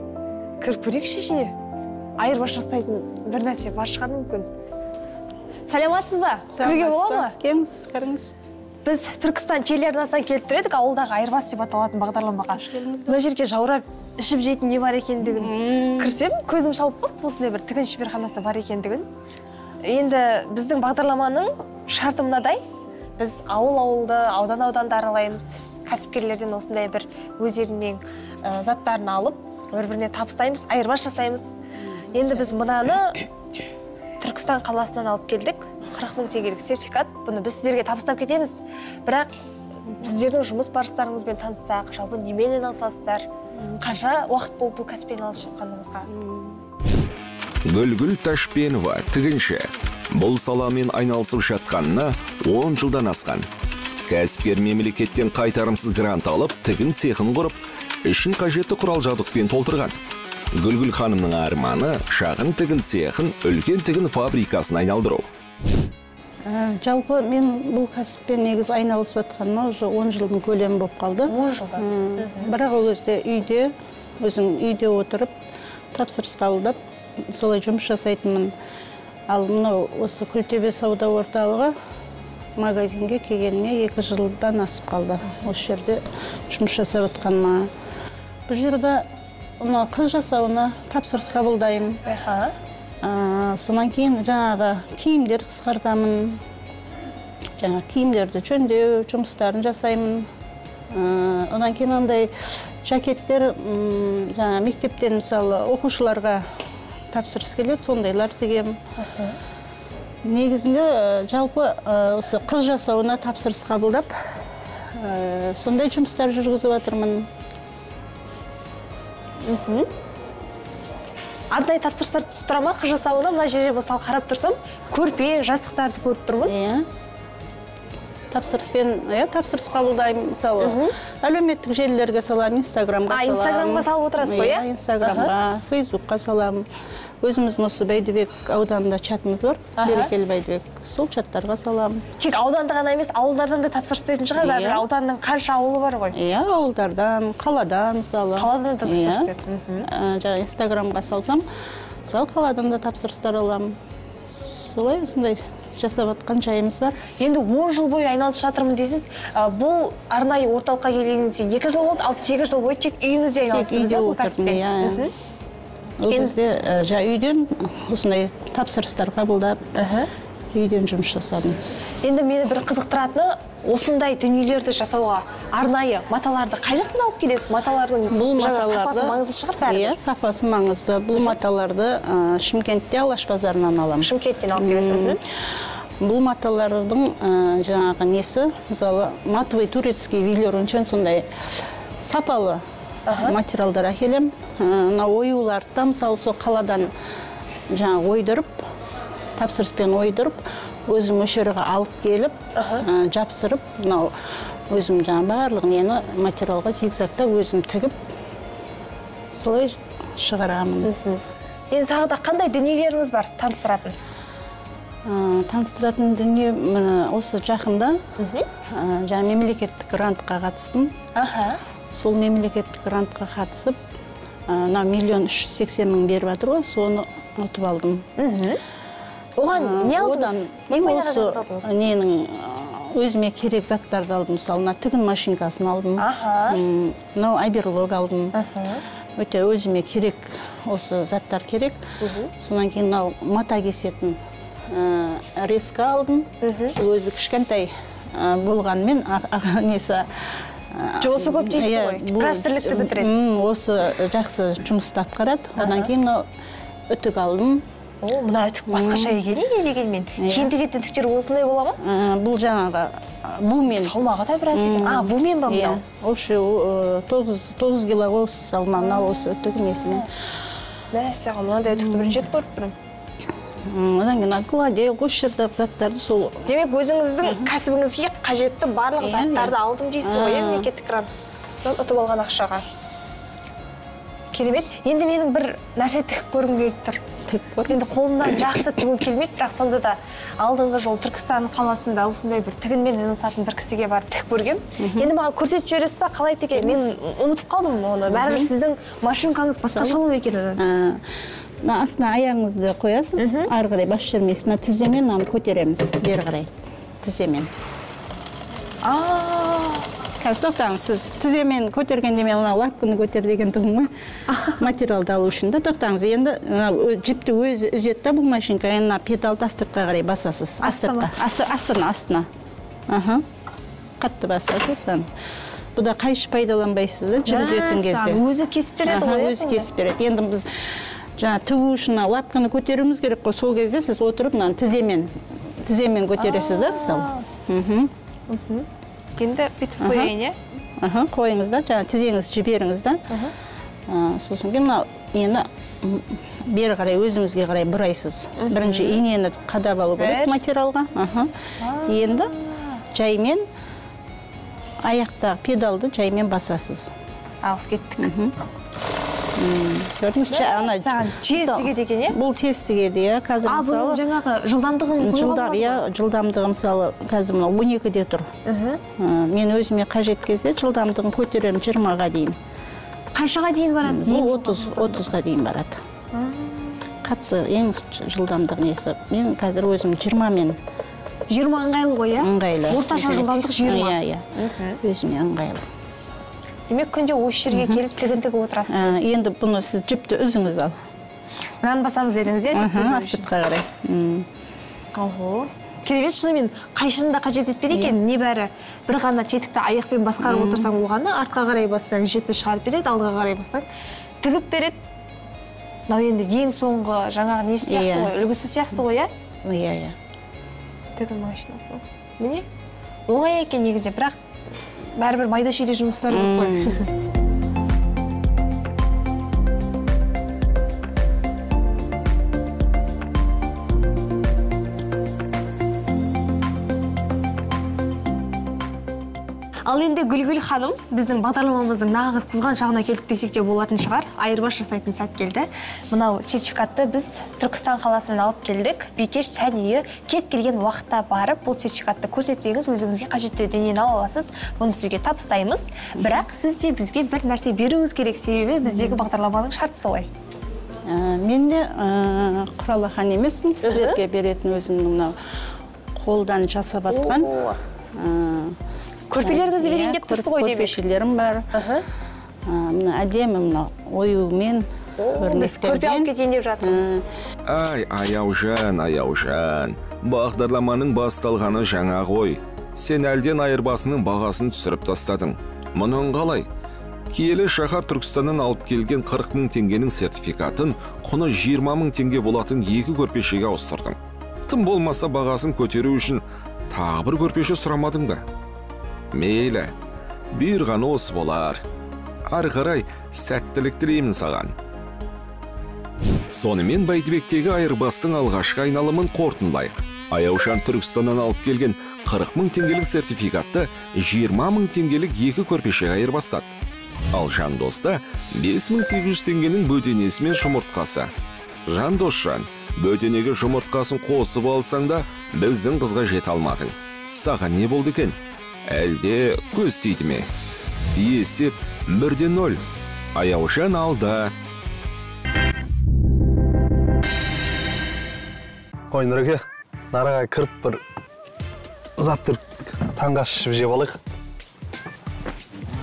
Speaker 4: Кіріп көрейікші ішіне. Айырбас жасайтын бір нәрсе бар шығар мүмкін. Саламатсыз ба? Кіруге бола ма?
Speaker 6: Келіңіз, кіріңіз.
Speaker 4: Біз Түркістан телеарнасынан келіп тұр едік, ауылдағы айырбас деп аталатын бағдарламаға. Мына жерге жаурап ішіп жейтін не бар екендігін кірсем, көзім шалып қалды, осындай бір тігін шеберханасы бар екендігін. Енді біздің бағдарламаның шарты мынадай: біз ауыл-ауылды, аудан-ауданды аралаймыз. Кәсіпкерлерден осындай бір өздерінің заттарын алып, бір-біріне табыстаймыз, айырбас жасаймыз. Енді біз мынаны Түркістан қаласынан алып келдік. 40 мың теңгелік сертификат. Бұны біз сіздерге табыстап кетеміз. Бірақ сіздердің жұмыс барыстарыңызбен таныссақ, жалпы немен айналысасыздар? Қанша уақыт болып бұл кәсіппен айналысып жатқаныңызға?
Speaker 1: Гүлгүл Ташпенова, тігінші. Бұл саламен айналысып жатқанына 10 жылдан асқан. Кәсіпкер мемлекеттен қайтарымсыз грант алып, тігін цехын құрып, ішін қажетті құрал-жабдықпен толтырған. Гүлгүл ханымның арманы шағын тігін цехын үлкен тігін фабрикасын айналдыру.
Speaker 6: Жалпы мен бұл кәсіппен негіз айналысып жатқаныма уже 10 жылдың көлемі болып қалды.
Speaker 4: 10 жылдан.
Speaker 6: Бірақ ол кезде өзім үйде отырып, тапсырыс қабылдап, солай жұмыс жасайтынмын. Ал мынау осы Күлтөбе сауда орталығы магазинге келгеніме 2 жылдан асып қалды. Осы жерде жұмыс жасап жатқаныма. Бұл жерде қыз жасауына тапсырыс қабылдаймын. Сонан кейін жаңағы киімдер қысқартамын. Жаңағы киімдерді жөндеу жұмыстарын жасаймын. Одан кейін андай жакеттер жаңа мектептен мысалы оқушыларға тапсырыс келеді, сондайлар тігем. Негізінде жалпы осы қыз жасауына тапсырыс қабылдап, сондай жұмыстар жүргізіп жатырмын.
Speaker 4: Арнайы тапсырыстар түсіп тұра ма қыз жасауына? Мына жерде мысалы қарап тұрсам, көрпе, жастықтарды көріп тұрмын.
Speaker 6: Иә. Тапсырыс қабылдаймын, мысалы, әлеуметтік желілерге саламын, Инстаграмға саламын.
Speaker 4: Инстаграмға салып отырасыз ғой, иә?
Speaker 6: Инстаграмға, Фейсбукқа саламын. Өзіміздің осы Бәйдібек ауданында чатымыз бар, Берекелі Бәйдібек. Сол чаттарға саламын.
Speaker 4: Тек ауданда ғана емес, ауылдардан да тапсырыс түсетін шығар, бәрібір ауданның қанша ауылы бар ғой?
Speaker 6: Иә, ауылдардан, қаладан мысалы.
Speaker 4: Қаладан да тапсырыс түсетін.
Speaker 6: Жаңа Инстаграмға салсам, мысалы қаладан да тапсырыстар аламын. Солай осындай жасап жатқан жайымыз бар.
Speaker 4: Енді 10 жыл бойы айналысып жатырмын дейсіз. Бұл арнайы орталыққа келгеніңізге 2 жыл болды, ал 8 жыл бойы тек үйіңізде айналыстыңыз бұл кәсіппен.
Speaker 6: Ол кезде үйден осындай тапсырыстар қабылдап, үйден жұмыс жасадым.
Speaker 4: Енді мені бір қызықтыратыны, осындай дүниелерді жасауға арнайы маталарды қай жақтан алып келесіз? Маталардың сапасы маңызды шығар бәрі?
Speaker 6: Иә, сапасы маңызды. Бұл маталарды Шымкентте Алаш базарынан аламын.
Speaker 4: Шымкенттен алып келесіз?
Speaker 6: Бұл маталардың жаңағы несі, мысалы, матовый турецкий вилер үшін сондай сапалы материалдар әкелем. Оюларды мысалы сол қаладан ойдырып, тапсырыспен ойдырып, өзім өшеріға алып келіп, жапсырып, өзім барлық нені материалға зигзагта өзім тігіп, солай шығарамын.
Speaker 4: Енді тағы да қандай дүниелеріңіз бар таныстыратын?
Speaker 6: Таныстыратын дүние осы жақында мемлекеттік грантқа қатыстым. Сол мемлекеттік грантқа қатысып, 1,380,000 беріп жатыр ғой, соны ұтып алдым.
Speaker 4: Оған не алдыңыз?
Speaker 6: Ненің өзіме керек заттарды алдым. Мысалы, тігін машинкасын алдым. Айберлог алдым. Өте өзіме керек, осы заттар керек. Сонан кейін мата кесетін резка алдым. Бұл өзі кішкентай болғанмен несі
Speaker 4: жұмысы көп дейсіз ғой, біраз тірлікті бітіреді.
Speaker 6: Осы жақсы жұмысты атқарады. Одан кейін үтік алдым.
Speaker 4: Мына үтік басқаша екен дегенмен. Киім-кешек үтіктер осындай бола ма?
Speaker 6: Бұл жаңағы бумен.
Speaker 4: Салмағы да біраз екен. Бумен ба мынау?
Speaker 6: Осы 9 кило осы салмағына осы үтік несімен.
Speaker 4: Мәссаған, мынандай үтікті бірінші рет көріп тұрмын.
Speaker 6: Одан кейін гладиоль, осы жердегі заттарды сол.
Speaker 4: Демек, өзіңіздің кәсібіңізге қажетті барлық заттарды алдым дейсіз ғой, мемлекеттік грант. Ұтып алған ақшаға. Керемет. Енді менің бір нәрсе тігіп көргім келіп тұр. Енді қолымнан жақсы тігу келмейді, бірақ сонда да алдыңғы жол Түркістан қаласында осындай бір тігінмен айналысатын бір кісіге барып тігіп көргем. Енді маған көрсетіп жібересіз ба, қалай тігеді? Мен ұмытып қалдым оны. Бәрібір сіздің машинкаңыз басқашалау екен.
Speaker 6: Астына аяғыңызды қоясыз, ары қарай бас жүрмейсіз. Тіземен көтереміз, бері қарай. Тіземен. Қазір тоқтаңыз, сіз тіземен көтергенде мен лапканы көтер деген тұғым ғой. Материалды алу үшін де тоқтаңыз. Енді жіпті өзі үзетті бұл машинка, енді педалды астыртқа қарай басасыз. Астына. Қатты басасыз. Бұда қайшы пайдаланбайсыз, жіп үзетін кезде.
Speaker 4: Өзі кесіп береді ғой?
Speaker 6: Өзі кесіп береді. Енді біз тігу үшін лапканы көтеруіміз керек қой. Сол кезде сіз отырып тіземен көтересіз да, мысалы.
Speaker 4: Енді бүйтіп қойайын, е?
Speaker 6: Қойыңыз да, тізеңіз жіберіңіз да. Сосын кейін ені бері қарай өзіңізге қарай бұрайсыз. Бірінші инені қадап алу керек материалға. Енді жаймен аяқтағы педалды жаймен басасыз.
Speaker 4: Алып кеттік.
Speaker 6: Көрдіңіз,
Speaker 4: тез тігеді екен, е?
Speaker 6: Бұл тез тігеді, е? Қазір мысалы...
Speaker 4: Бұл жаңағы жылдамдығын қойған ба?
Speaker 6: Жылдамдығы мысалы қазір 12-де тұр. Мен өзіме қажет кезде жылдамдығын көтерем 20-ға дейін.
Speaker 4: Қаншаға дейін барады?
Speaker 6: Бұл 30-ға дейін барады. Қатты ең жылдамдық несі. Мен қазір өзім 20-мен.
Speaker 4: 20 ыңғайлы ғой, е?
Speaker 6: Ыңғайлы.
Speaker 4: Орташа жылдамдық 20.
Speaker 6: Иә. Өзіме ыңғайлы.
Speaker 4: Демек, күнде осы жерге келіп тігін тігіп отырасыз.
Speaker 6: Енді бұны сіз жіпті үзіңіз ал.
Speaker 4: Нан басамыз дедіңіз, иә?
Speaker 6: астыртқа қарай.
Speaker 4: Ого. Керемет, шынымен қайшыны да қажет етпейді екен. Небәрі бір ғана тетікті аяқпен басқарып отырсаң болғанда, артқа қарай бассаң жіпті шығарып береді, алдыға қарай бассаң тігіп береді. Мынау енді ең соңғы жаңағы несі сияқты ғой, үлгісі сияқты ғой, иә?
Speaker 6: Иә.
Speaker 4: Тігін машинасы. Міне, оңай екен негізде, бірақ бәрібір майда шүйде жұмыстар көп қой. Ал енді Гүлгүл ханым, біздің бағдарламамыздың нағыз қызған шағына келдік десек те болатын шығар. Айырбас жасайтын сәт келді. Мынау сертификатты біз Түркістан қаласынан алып келдік. Бикеш сән үйі кез келген уақытта барып, бұл сертификатты көрсетсеңіз, өзіңізге қажетті дүниені ала аласыз. Оны сізге табыстаймыз. Бірақ сіз де бізге бір нәрсе беруіңіз керек, себебі біздегі бағдарламаның шарты солай.
Speaker 6: Мен де құралахан емеспін, сіздерге беретін өзімнің мынау қолдан жасап атқан.
Speaker 4: Көрпелеріңізді берейін деп тұрсыз ғой демек.
Speaker 6: Көрпешелерім бар. Мына әдемі мына оюмен
Speaker 4: Біз көрпе алып кетейін деп жатырмыз.
Speaker 1: Ай, аяужан. Бағдарламаның басталғаны жаңа ғой. Сен әлден айырбасының бағасын түсіріп тастадың. Мұның қалай? Киелі шаһар Түркістаннан алып келген 40 мың теңгенің сертификатын құны 20 мың теңге болатын 2 көрпешеге ауыстырдың. Тым болмаса бағасын көтеру үшін тағы бір көрпеше сұрамадың ба? Мейлі, бір ғана осы болар. Ары қарай сәттілік тілеймін саған. Сонымен Бәйдібектегі айырбастың алғашқы айналымын қорытындылайық. Аяушан Түркістаннан алып келген 40 мың теңгелік сертификатты 20 мың теңгелік 2 көрпешеге айырбастады. Ал Жандоста 5800 теңгенің бөденесі мен жұмыртқасы. Жандосжан, бөденеге жұмыртқасын қосып алсаң да, біздің қызға жете алмадың. Саған не болды екен? Әлде көз тиді ме? Есеп 1-0. Аяушан алда.
Speaker 2: Ой, Нұреке, нараға кіріп бір заттыр таңға шішіп жеп алайық.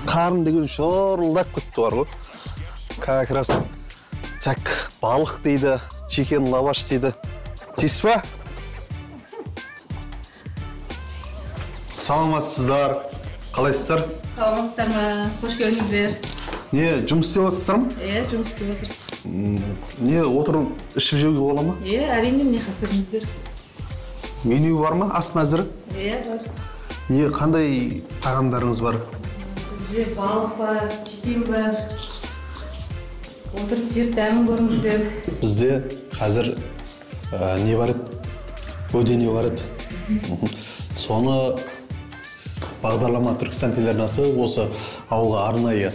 Speaker 2: Қарын деген шорылдап күтті бар ғой. Как раз тәк балық дейді, чикен лаваш дейді. Жейсіз ба? Саламатсыздар. Қалайсыздар?
Speaker 5: Саламатсыздар ма? Қош келдіңіздер.
Speaker 2: Не, жұмыс істеп отырсыздар ма?
Speaker 5: Жұмыс істеп отыр.
Speaker 2: Не, отырып ішіп жеуге бола ма?
Speaker 5: Әрине, не қақырыңыздар.
Speaker 2: Меню бар ма? Ас мәзірі?
Speaker 5: Бар.
Speaker 2: Не, қандай тағамдарыңыз бар?
Speaker 5: Бізде балық бар, чикен бар. Отырып жеп дәмін көріңіздер.
Speaker 2: Бізде қазір не бар еді? Бөдене бар еді. Соны бағдарлама Түркістан телеарнасы осы ауылға арнайы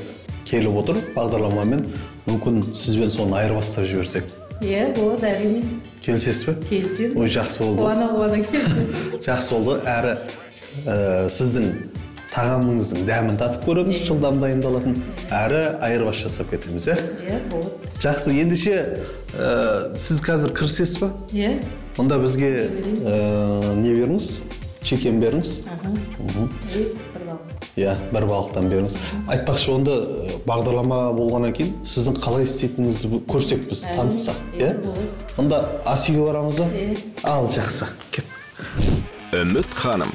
Speaker 2: келіп отыр бағдарламамен. Мүмкін сізбен соны айырбастап жіберсек.
Speaker 5: Болады, әрине.
Speaker 2: Келісесіз бе?
Speaker 5: Келісем.
Speaker 2: Ой, жақсы болды.
Speaker 5: Қуана келісем.
Speaker 2: Жақсы болды. Әрі сіздің тағамыңыздың дәмін татып көреміз, жылдам дайындалатын. Әрі айырбас жасап кетеміз,
Speaker 5: болады.
Speaker 2: Жақсы, ендеше сіз қазір кірісесіз ба? Онда бізге не беріңіз? Чикен беріңіз?
Speaker 5: Бір балық.
Speaker 2: Бір балықтан беріңіз. Айтпақшы, онда бағдарлама болғаннан кейін сіздің қалай істейтініңізді көрсек біз таныссақ. Онда ас үйге барамыз ба? Ал, жақсы. Кет.
Speaker 1: Үміт ханым,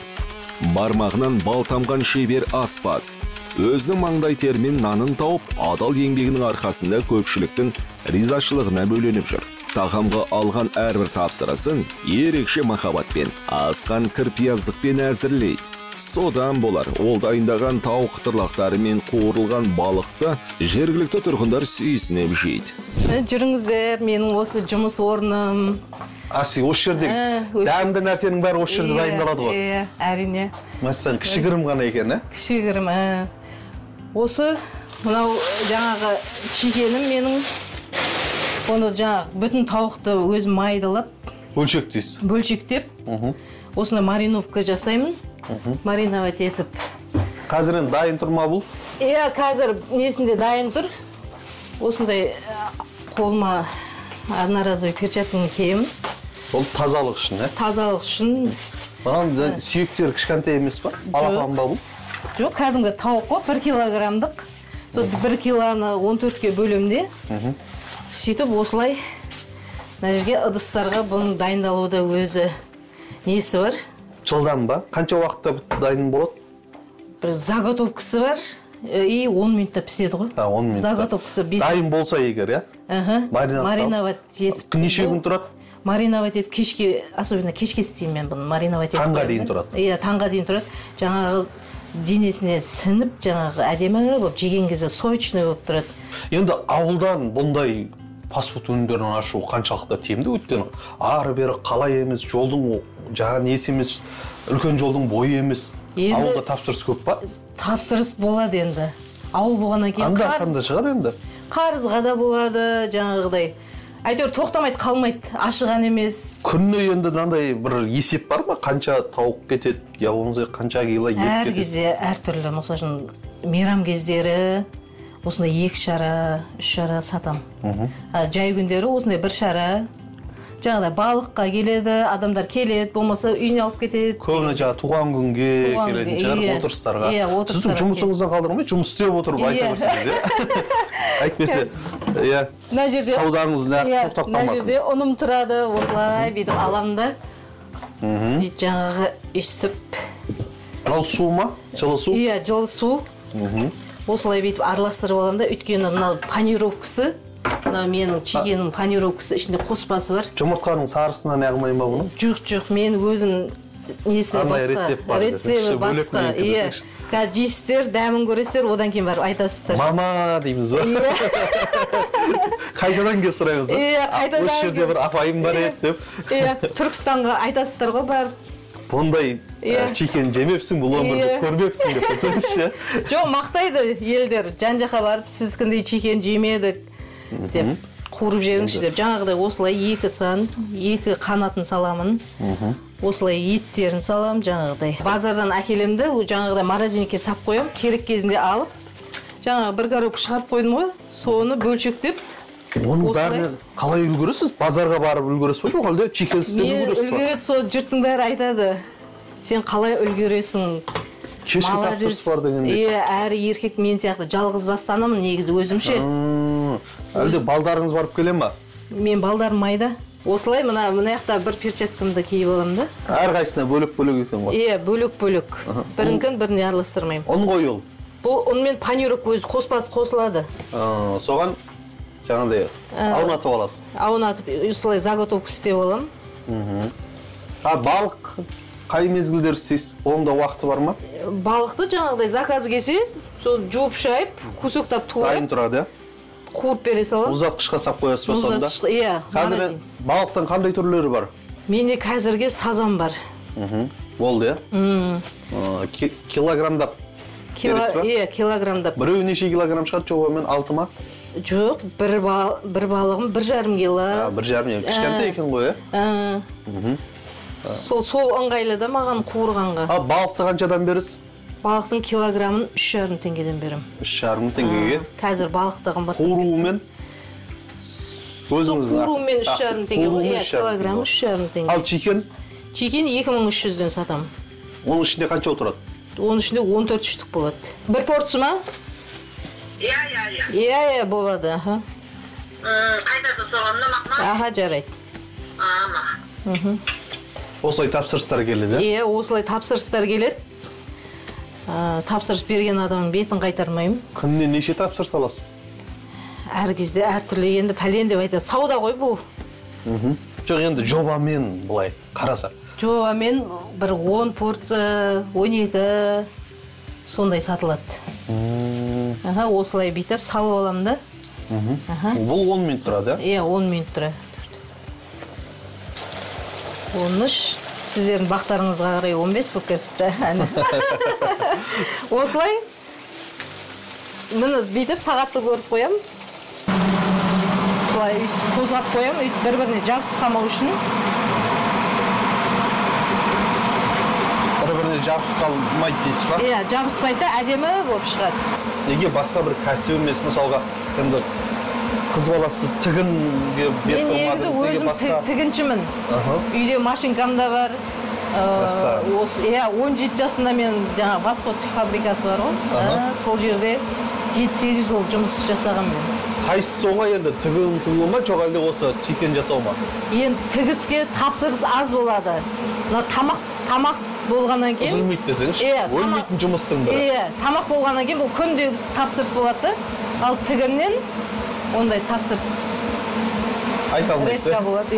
Speaker 1: бармағынан бал тамған шебер аспаз. Өзінің маңдай термен нанын тауып, адал еңбегінің арқасында көпшіліктің ризашылығына бөленіп жүр. Тағамға алған әрбір тапсырысын ерекше махаббатпен, асқан кірпияздықпен әзірлейді. Содан болар, ол дайындаған тауық тырлақтары мен қуырылған балықты жергілікті тұрғындар сүйсініп жейді.
Speaker 5: Жүріңіздер, менің осы жұмыс орным.
Speaker 2: Аси, осы жерде дәмді нәрсенің бәрі осы жерде дайындалады ғой?
Speaker 5: Әрине.
Speaker 2: Мәселен, кішігірім ғана екен,
Speaker 5: Кішігірім. Осы, мынау жаңағы чикенім менің. Оны жаңағы бүтін тауықты өзім майдалап. Бөлшектеп. Осында мариновка жасаймын. Мариновать етіп.
Speaker 2: Қазір енді дайын тұр ма бұл?
Speaker 5: Қазір несінде дайын тұр. Осындай қолыма одноразовый перчатканы киемін.
Speaker 2: Ол тазалық үшін,
Speaker 5: Тазалық үшін.
Speaker 2: Маған сүйектері кішкентай емес па? Балапан ба бұл?
Speaker 5: Жоқ, кәдімгі тауық қой, 1 килограмдық. Сол 1 килоны 14-ке бөлемде. Сөйтіп осылай Мына жерге ыдыстарға бұның дайындалуда өзі несі бар?
Speaker 2: Жылдам ба? Қанша уақытта дайын болады?
Speaker 5: Бір заготовкасы бар. И 10 минутта піседі ғой.
Speaker 2: 10 минутта.
Speaker 5: Заготовкасы
Speaker 2: дайын болса егер, иә?
Speaker 5: Мариновать етіп.
Speaker 2: Неше күн тұрады?
Speaker 5: Мариновать етіп кешке, особенно кешке істеймін мен бұны. Мариновать етіп.
Speaker 2: Таңға дейін тұрады?
Speaker 5: Иә, таңға дейін тұрады. Жаңағы денесіне сіңіп, жаңағы әдемі болып, жеген кезде сочный болып тұрады.
Speaker 2: Енді ауылдан бұндай фастфуд өнімдерін ашу қаншалықты тиімді, өйткені ары бері қалай емес, жолдың жаңа несі емес, үлкен жолдың бойы емес. Ауылда тапсырыс көп па?
Speaker 5: Тапсырыс болады енді. Ауыл болғаннан кейін
Speaker 2: анда-санда шығар енді.
Speaker 5: Қарызға да болады, жаңағыдай. Әйтеуір тоқтамайды, қалмайды, ашыған емес.
Speaker 2: Күніне енді мынандай бір есеп бар ма? Қанша тауық кетеді, я болмаса қанша кило ет кетеді?
Speaker 5: Әр кезде әртүрлі, мысалы үшін мейрам кездері осындай 2 шара, 3 шара сатам. Жай күндері осындай 1 шара. Жаңағыдай балыққа келеді, адамдар келеді, болмаса үйіне алып кетеді.
Speaker 2: Көбіне жаңа туған күнге келетін шығар, отырыстарға. Сіздің жұмысыңыздан қалдырмай, жұмыс істеп отырып айта берсеңіз, иә? Әйтпесе, иә, саудаңыз тоқтап қалмасын.
Speaker 5: Мына жерде ұным тұрады, осылай бүйтіп аламын да. Жаңағы өстіп.
Speaker 2: Мынау су ма? Жылы су?
Speaker 5: Иә, жылы су. Осылай бүйтіп араластырып аламын да, өйткені мынау панировкасы. Мына менің чигенің панировкасы ішінде қоспасы бар.
Speaker 2: Жұмыртқаның сарысынан ағымай ма бұны?
Speaker 5: Жоқ, мен өзім несі басқа. Рецепті басқа. Иә. Қазір жейсіздер, дәмін көресіздер, одан кейін барып айтасыздар.
Speaker 2: Мама дейміз ба? Қайтадан келіп сұраймыз ба?
Speaker 5: Иә, қайтадан.
Speaker 2: Осы жерде бір апайым бар еді деп.
Speaker 5: Иә, Түркістанға айтасыздар ғой барып.
Speaker 2: Бұндай чикен жемепсің, бұл өмірді көрмепсің деп қойсаңызшы.
Speaker 5: Жоқ, мақтайды елдер. Жан-жаққа барып сіздікіндей чикен жемедік деп қуырып жеңізші деп. Жаңағыдай осылай 2 сан, 2 қанатын саламын. Осылай еттерін салам, жаңағыдай. Базардан әкелемді, жаңағыдай морозильникке сап қоям, керек кезінде алып, жаңағы 1 коробка шығарып қойдым ғой, соны бөлшектеп.
Speaker 2: Оның бәріне қалай үлгересіз? Базарға барып үлгересіз ба, жоқ әлде чикен істеп үлгересіз ба?
Speaker 5: Үлгереді, сол жұрттың бәрі айтады. Сен қалай үлгересің?
Speaker 2: Кешкі тапсырыс бар дегенде.
Speaker 5: Иә, әрі еркек мен сияқты жалғыз бастанамын негізі өзімше.
Speaker 2: Әлде балдарыңыз барып келе ма?
Speaker 5: Мен балдарым майда. Осылай мына жақта бір перчаткамды киіп аламын да.
Speaker 2: Әрқайсысына бөлек-бөлек екен ғой.
Speaker 5: Иә, бөлек-бөлек. Бірінкін біріне араластырмаймын.
Speaker 2: ұн ғой ол?
Speaker 5: Бұл ұн мен панировка өзі қоспасы қосылады.
Speaker 2: Соған жаңағыдай аунатып аласыз.
Speaker 5: Аунатып, осылай заготовка істеп аламын.
Speaker 2: Балық қай мезгілдер істейсіз? Оның да уақыты бар ма?
Speaker 5: Балықты жаңағыдай заказ келсе, сол жуып шайып, кусоктап туайып.
Speaker 2: Дайын тұрады,
Speaker 5: қуырып бере салам.
Speaker 2: Мұздатқышқа сап қоясыз ба сонда?
Speaker 5: Мұздатқышқа, иә.
Speaker 2: Қазір балықтың қандай түрлері бар?
Speaker 5: Менде қазірге сазан бар.
Speaker 2: Болды, иә? Килограмдап бересіз ба?
Speaker 5: Иә, килограмдап.
Speaker 2: Біреуі неше килограмм шығады, жобамен 6 ма?
Speaker 5: Жоқ, бір балығым 1,5 кило.
Speaker 2: 1,5 кішкентай екен ғой, иә?
Speaker 5: Сол ыңғайлы да маған қуырғанға.
Speaker 2: Балықты қаншадан бересіз?
Speaker 5: Балықтың килограмын 3,5 теңгеден берем.
Speaker 2: 3,5 теңгеге?
Speaker 5: Қазір балықты қымбат.
Speaker 2: Қуыруымен?
Speaker 5: Қуыруымен 3,5 теңге. Иә, килограмы 3,5 теңге.
Speaker 2: Ал чикен?
Speaker 5: Чикен 2300-ден сатам.
Speaker 2: Оның ішінде қанша отырады?
Speaker 5: Оның ішінде 14 штук болады. Бір порция ма? Иә, болады.
Speaker 7: Қайда соғамда мақма?
Speaker 5: Аха, жарайды.
Speaker 2: Осылай тапсырыстар келеді?
Speaker 5: Иә, осылай тапсырыстар келеді. Тапсырыс берген адамның бетін қайтармаймын.
Speaker 2: Күніне неше тапсырыс аласыз?
Speaker 5: Әр кезде әртүрлі, енді пәлен деп айтады. Сауда ғой бұл.
Speaker 2: Жоқ, енді жобамен бұлай қараса.
Speaker 5: Жобамен бір 10 порция, 12 сондай сатылады. Осылай бүйтіп салып аламын да.
Speaker 2: Бұл 10 минут тұрады,
Speaker 5: иә? Иә, 10 минут тұрады. 13, сіздердің бақтарыңызға қарай 15 болып кетіпті. Осылай, міне бүйтіп сағатты көріп қоям. Бұлай қозғап қоям, бір-біріне жабысып қалмау үшін.
Speaker 2: Бір-біріне жабысып қалмайды дейсіз ба?
Speaker 5: Иә, жабыспайды, әдемі болып шығады.
Speaker 2: Неге басқа бір кәсіп емес, мысалға, енді қыз баласыз тігінге бет болмадыңыз, неге басқа?
Speaker 5: Өзім тігіншімін. Үйде машинкам да бар. 17 жасында мен восход фабрикасы бар ғой. Сол жерде 7-8 жыл жұмыс жасаған мен.
Speaker 2: Қайсысы оңай енді тігу ма, жоқ әлде осы чикен жасау ма?
Speaker 5: Енді тігіске тапсырыс аз болады. Мына тамақ болғаннан кейін
Speaker 2: үзілмейді десеңші, өлмейтін жұмыстың бірі.
Speaker 5: Тамақ болғаннан кейін бұл күндегі тапсырыс болады. Ал тігіннен ондай тапсырыс
Speaker 2: айта алмайсыз.
Speaker 5: Редко болады.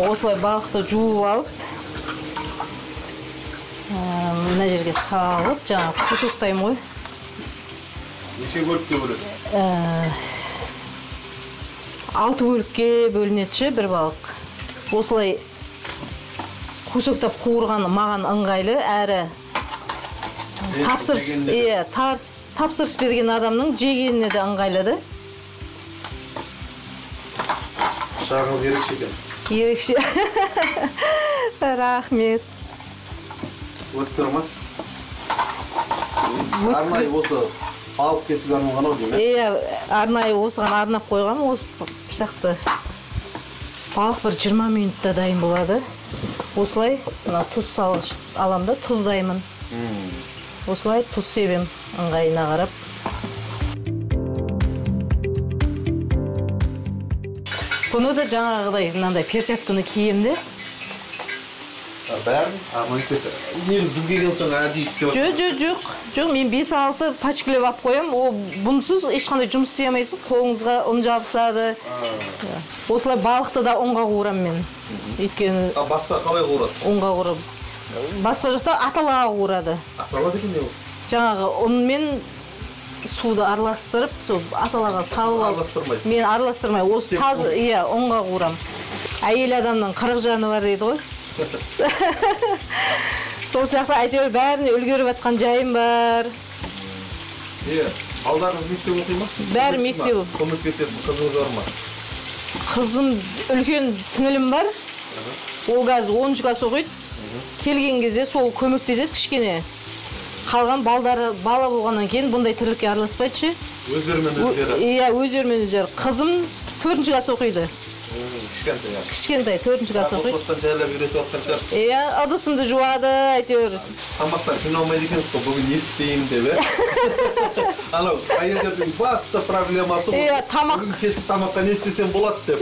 Speaker 5: Осылай балықты жуып алып, мына жерге салып, жаңа кусоктаймын ғой.
Speaker 2: Неше бөлікке бөледі?
Speaker 5: 6 бөлікке бөлінеді бір балық. Осылай кусоктап қуырғаны маған ыңғайлы, әрі тапсырыс берген адамның жегеніне де ыңғайлы.
Speaker 2: Шағыңыз ерекше екен.
Speaker 5: Ерекше. Рахмет.
Speaker 2: Өттір ма? Арнайы осы балық кесуге арналған ау деймін?
Speaker 5: Арнайы осыған арнап қойғам, осы пышақты. Балық бір 20 минутта дайын болады. Осылай тұз аламда, тұздаймын. Осылай тұз себем ыңғайына қарап. Бұны да жаңағыдай мынандай перчатканы киемде.
Speaker 2: Бәрін? Бізге келген соң әдейі істеп
Speaker 5: отырмын? Жоқ, мен 5-6 пачкілеп алып қоям. Бұнсыз ешқандай жұмыс істей алмайсың, қолыңызға ұн жабысады. Осылай балықты да ұнға қуырам мен. Өйткені
Speaker 2: басқа қалай қуырады?
Speaker 5: Ұнға қуырып. Басқа жақта аталаға қуырады.
Speaker 2: Атала деген не ол?
Speaker 5: Жаңағы ұнмен суды араластырып, аталаға салып алып. Мен араластырмай, осы тазы, ұнға қуырам. Әйел адамның 40 жаны бар дейді ғой. Сол сияқты әйтеуір бәріне үлгеріп атқан жайым бар.
Speaker 2: Балдарыңыз мектеп оқи ма?
Speaker 5: Бәрі мектеп.
Speaker 2: Көмектесетін қызыңыз бар ма?
Speaker 5: Қызым үлкен сіңілім бар. Ол қазір 10 класс оқиды. Келген кезде сол көмектеседі кішкене. Қалған балдары бала болғаннан кейін бұндай тірлікке араласпайды ше.
Speaker 2: Өздерімен өздері?
Speaker 5: Өздерімен өздері. Қызым 4 класс оқиды. Кішкентай 4 класс оқиды.
Speaker 2: Қосылсан жайлап үйретіп отқан шығарсыз?
Speaker 5: Ыдысымды жуады, әйтеуір.
Speaker 2: Тамақтан қиналмайды екенсіз ғой, бүгін не істеймін деп, Анау, әйелдердің басты проблемасы бүгін кешкі тамаққа не істесем болады деп.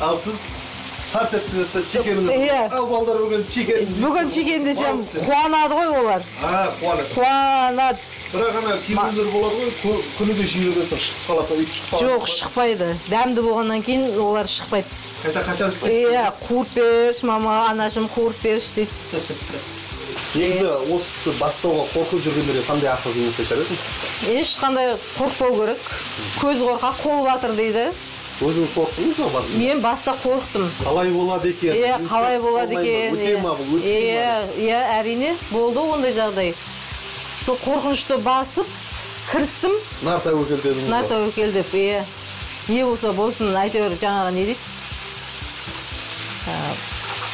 Speaker 2: Ал сіз сарт еттіңізді чикеніңіз. Ал балдар
Speaker 5: бүгін чикен десем қуанады ғой олар. Қуанады.
Speaker 2: Бірақ ана кейбіреулер болады ғой, күніге жиірген соң шығып қалады, үйіп шықпайды.
Speaker 5: Жоқ, шықпайды. Дәмді болғаннан кейін олар шықпайды.
Speaker 2: Қашан істейсіз?
Speaker 5: Қуырып берші, мама, анашым қуырып берші дейді.
Speaker 2: Негізі осы бастауға қорқып жүргендерге қандай ақыл кеңес айтар едіңіз?
Speaker 5: Ешқандай қорықпау керек. Көз қорқақ, қол батыр дейді.
Speaker 2: Өзіңіз қорықтыңыз ба басында?
Speaker 5: Мен баста қорықтым.
Speaker 2: Қалай болады екен?
Speaker 5: Қалай болады екен?
Speaker 2: Өте ма бұл?
Speaker 5: Әрине, болды ондай жағдай. Сол қорқынышты басып, кірістім.
Speaker 2: Нар тәуекел дедіңіз.
Speaker 5: Нар тәуекел деп, не болса болсын, әйтеуір жаңағы не дейді.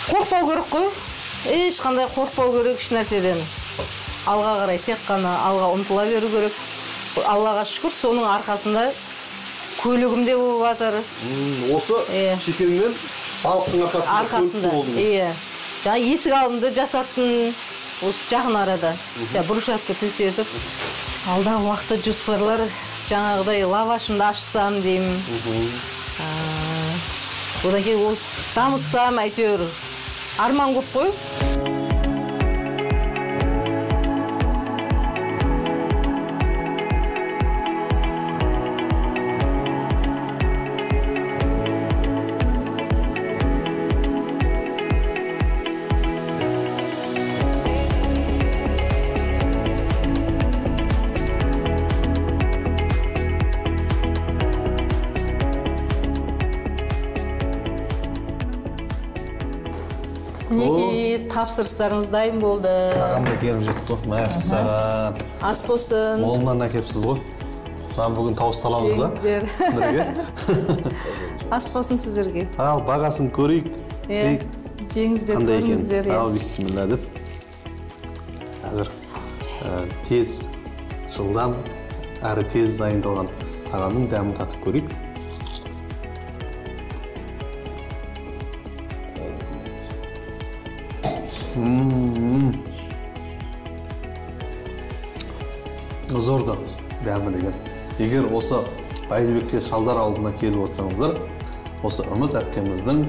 Speaker 5: Қорқпау керек қой. Ешқандай қорқпау керек еш нәрседен. Алға қарай тек қана алға ұмтыла беру керек. Аллаға шүкір, соның арқасында көлігімде болып жатыр.
Speaker 2: Осы шекермен балықтың арқасында көлікті болдыңыз.
Speaker 5: Есік алдымды жасаттым. Осы жақын арада. Брусчатка төсетіп. Алдағы уақытта жоспарлар жаңағыдай лавашымды ашсам деймін. Одан кейін осы дамытсам, әйтеуір арман көп қой. Мінекей, тапсырыстарыңыз дайын болды.
Speaker 2: Ағам да келіп жетті ғой, мәссаған.
Speaker 5: Ас болсын.
Speaker 2: Молынан әкепсіз ғой. Құдан бүгін тауысталамыз да.
Speaker 5: Жеңіздер. Ас болсын сіздерге.
Speaker 2: Ал, бағасын көрейік.
Speaker 5: Жеңіздер, көріңіздер.
Speaker 2: Ал, бисмилла деп. Қазір тез, жылдам, әрі тез дайындалған тағамның дәмін татып көрейік. Зор дәмі деген. Егер осы Бәйдібекте шалдар алдына келіп отырсаңыздар, осы Үміт әпкеміздің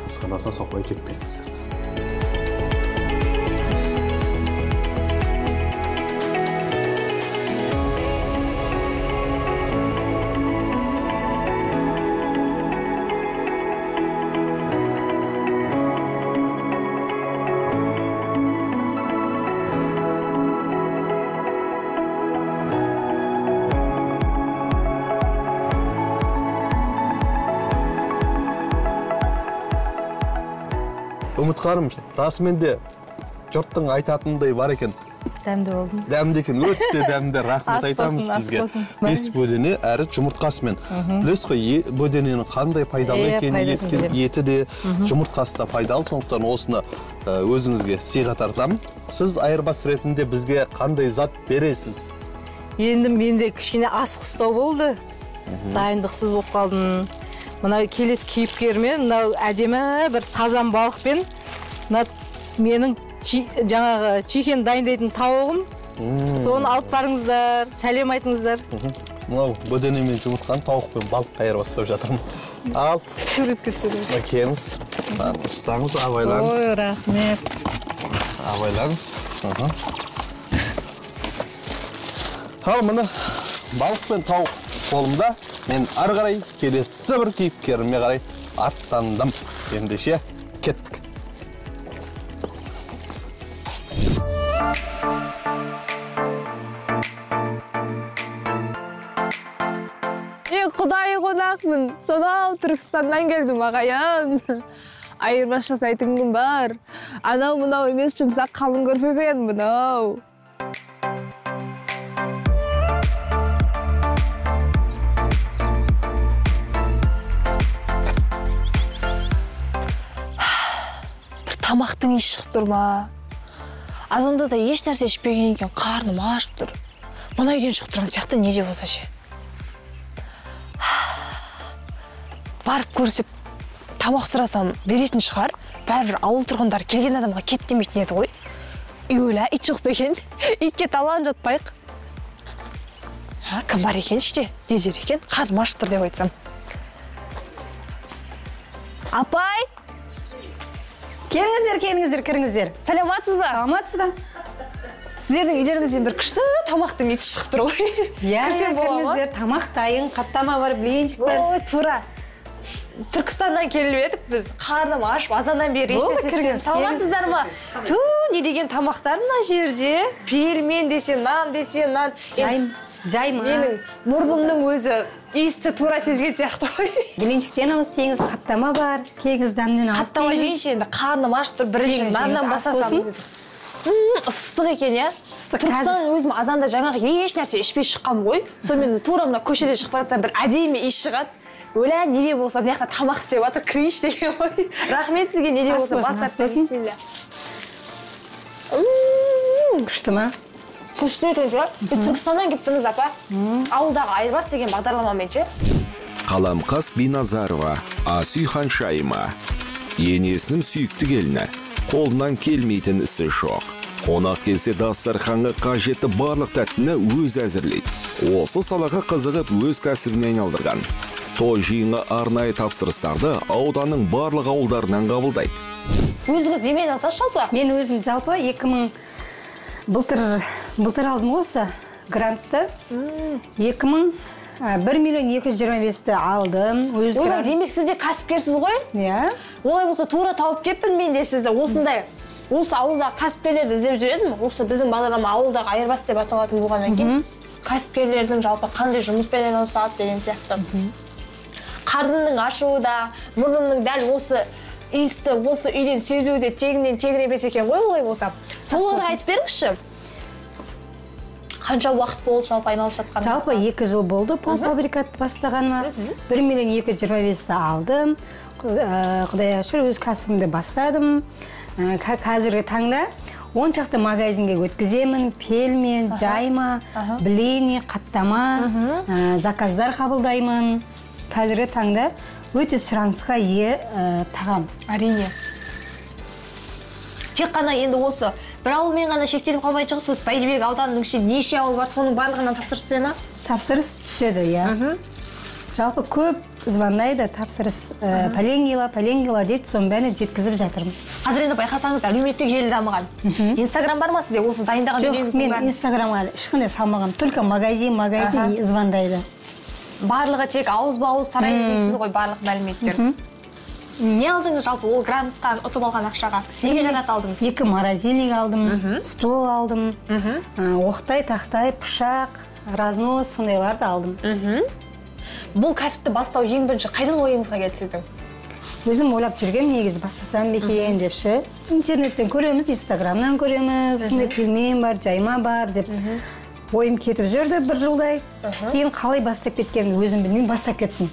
Speaker 2: асханасына соқпай кетпеңіздер. Үміт ханым, расымен де жұрттың айтатындай бар екен.
Speaker 4: Дәмді болдым.
Speaker 2: Дәмді екен, өтте дәмді, рахмет айтамыз сізге. 5 бөдене әрі жұмыртқасымен. Білесіз ғой, бөдененің қандай пайдалы екені, еті де, жұмыртқасы да пайдалы, сондықтан осыны өзіңізге сыйға тартамын. Сіз айырбас ретінде бізге қандай зат бересіз?
Speaker 5: Енді менде кішкене асқыстау болды. Дайындықсыз болып қалдым. Мына келесі кейіпкермен, мынау әдемі бір сазан балықпен, менің жаңағы чикен дайындайтын тауығым. Соны алып барыңыздар, сәлем айтыңыздар.
Speaker 2: Мынау бөденемен жұмыртқаны тауықпен балыққа айырбастап жатырмын. Ал.
Speaker 5: Суретке түсіріңіз.
Speaker 2: Келіңіз. Ұстаңыз, абайлаңыз.
Speaker 5: Ой, рахмет.
Speaker 2: Абайлаңыз. Ал, міне балық пен тауық қолымда. Мен ары қарай келесі бір кейіпкеріме қарай аттандым. Ендеше кеттік.
Speaker 4: Мен құдай қонақпын. Сонау Түркістаннан келдім ағайын. Айырбас жасайтын күн бар. Анау мынау емес, жұмсақ қалың көрпемен мынау. Тамақтың еш шығып тұр ма? Азанда да еш нәрсе ішпеген екен, қарным ашып тұр. Мына үйден шығып тұрған сияқты не де болса ше. Барып көрсеп, тамақ сұрасам беретін шығар. Бәрібір ауыл тұрғындары келген адамға кет демейтін еді ғой. Үйөлә, ит жоқ па екен? Итке талан жатпайық. Кім бар екен іште? Не дер екен? Қарным ашып тұр деп айтсам. Апай!
Speaker 8: Келіңіздер, кіріңіздер.
Speaker 4: Сәлематсыз ба?
Speaker 8: Саламатсыз ба?
Speaker 4: Сіздердің үйлеріңізден бір күшті тамақтың иісі шығып тұр ғой. Кірсем бола ма?
Speaker 8: Кіріңіздер, тамақ дайын, қаттама бар, блинчик бар.
Speaker 4: Ой, тура. Түркістаннан келіп едік біз. Қарным ашып, азаннан бері ешнәрсе. Саламатсыздар ма? Ту, не деген тамақтар мына жерде? Пельмен десе, нан десе, нан.
Speaker 8: Жай ма?
Speaker 4: Менің мұрнымның өзі иісті тура сезген сияқты ғой.
Speaker 8: Блинчиктен ауыз теңіз, қаттама бар, кегіз дәмнен ауыз теңіз.
Speaker 4: Қаттама жейінші енді, қарным ашып тұр, бірінші наннан басасам. Ыстық екен, я? Түркістаннан өзім азанда жаңағы еш нәрсе ішпей шыққам ғой. Сонымен тура мына көшеде шығып баратса бір әдемі иіс шығады. Өлә, неде болса, бұл жақта тамақ істеп жатыр, кірейінші деген ғой. Рахмет сізге, неде болса, бастап бисмилля.
Speaker 8: Күшті ма?
Speaker 4: Күшті екен шығар. Біз Түркістаннан кеттіміз, апа. Ауылдағы айырбас деген бағдарламамен ше.
Speaker 1: Қаламқас Биназарова, Асүй Ханшайма. Енесінің сүйікті келіні. Қолынан келмейтін ісі жоқ. Қонақ келсе дастарханға қажетті барлық тәттіні өз әзірлейді. Осы салаға қызығып өз кәсібіне айналдырған. Той жиынға арнайы тапсырыстарды ауданның барлық ауылдарынан қабылдайды.
Speaker 4: Өзіңіз немен алсыз жалпы?
Speaker 8: Мен өзім жалпы 2000 былтыр алдым осы грантты. 1.225.000 алдым.
Speaker 4: Олай демек сіз де кәсіпкерсіз ғой?
Speaker 8: Иә.
Speaker 4: Олай болса тура тауып кеппін мен де сізді осындай. Осы ауылдағы кәсіпкерлерді іздеп жүредім. Осы біздің бағдарлама ауылдағы айырбас деп аталатын болғаннан кейін кәсіпкерлердің жалпы қандай жұмыспен айналысады деген сияқты. Қарнының ашуы да, мұрнының дәл осы иісті осы үйден сезуі де тегінен емес екен ғой олай болса. Толығырақ айтып беріңізші. Қанша уақыт болды жалпы айналысып жатқаныңызға?
Speaker 8: Жалпы 2 жыл болды полуфабрикатты бастағаныма. 1.225.000 алдым. Құдайға шүкір өз кәсібімді бастадым. Қазіргі таңда 10 шақты магазинге өткіземін. Пельмен, жайма, блини, қаттама, заказдар қабылдаймын. Қазіргі таңда өте сұранысқа ие тағам.
Speaker 4: Әрине. Тек қана енді осы бір ауылмен ғана шектеліп қалмай шығысыз, Бәйдібек ауданының ішінде неше ауыл бар, соның барлығынан тапсырыс түседі ма?
Speaker 8: Тапсырыс түседі, иә. Жалпы көп звондайды, тапсырыс пәленгила дейді, соның бәріне жеткізіп жатырмыз.
Speaker 4: Қазір енді байқасаңыз, әлеуметтік желі дамыған. Инстаграм бар ма сізде? Осы дайындаған
Speaker 8: дүниеңіздің бәрін? Жоқ, мен Инстаграмға ешқандай салмағам. Только магазин звондайды.
Speaker 4: Барлығы тек ауызба-ауыз тарайды дейсіз ғой, барлық мәліметтер. Не алдыңыз жалпы ол грантқа ұтып алған ақшаға? Неге жарат алдыңыз?
Speaker 8: 2 морозильник алдым, стол алдым, оқтай, тақтай, пышақ, разнос, сондайларды алдым.
Speaker 4: Бұл кәсіпті бастау ең бірінші қайдан ойыңызға келді сіздің?
Speaker 8: Өзім ойлап жүргем, негізі бастасам бекен депші. Интернеттен көреміз, Инстаграмнан көреміз, сондай пельмен бар, жайма бар деп ойым кетіп жүрді бір жылдай. Кейін қалай бастап кеткенімді өзім білмеймін, бастап кеттім.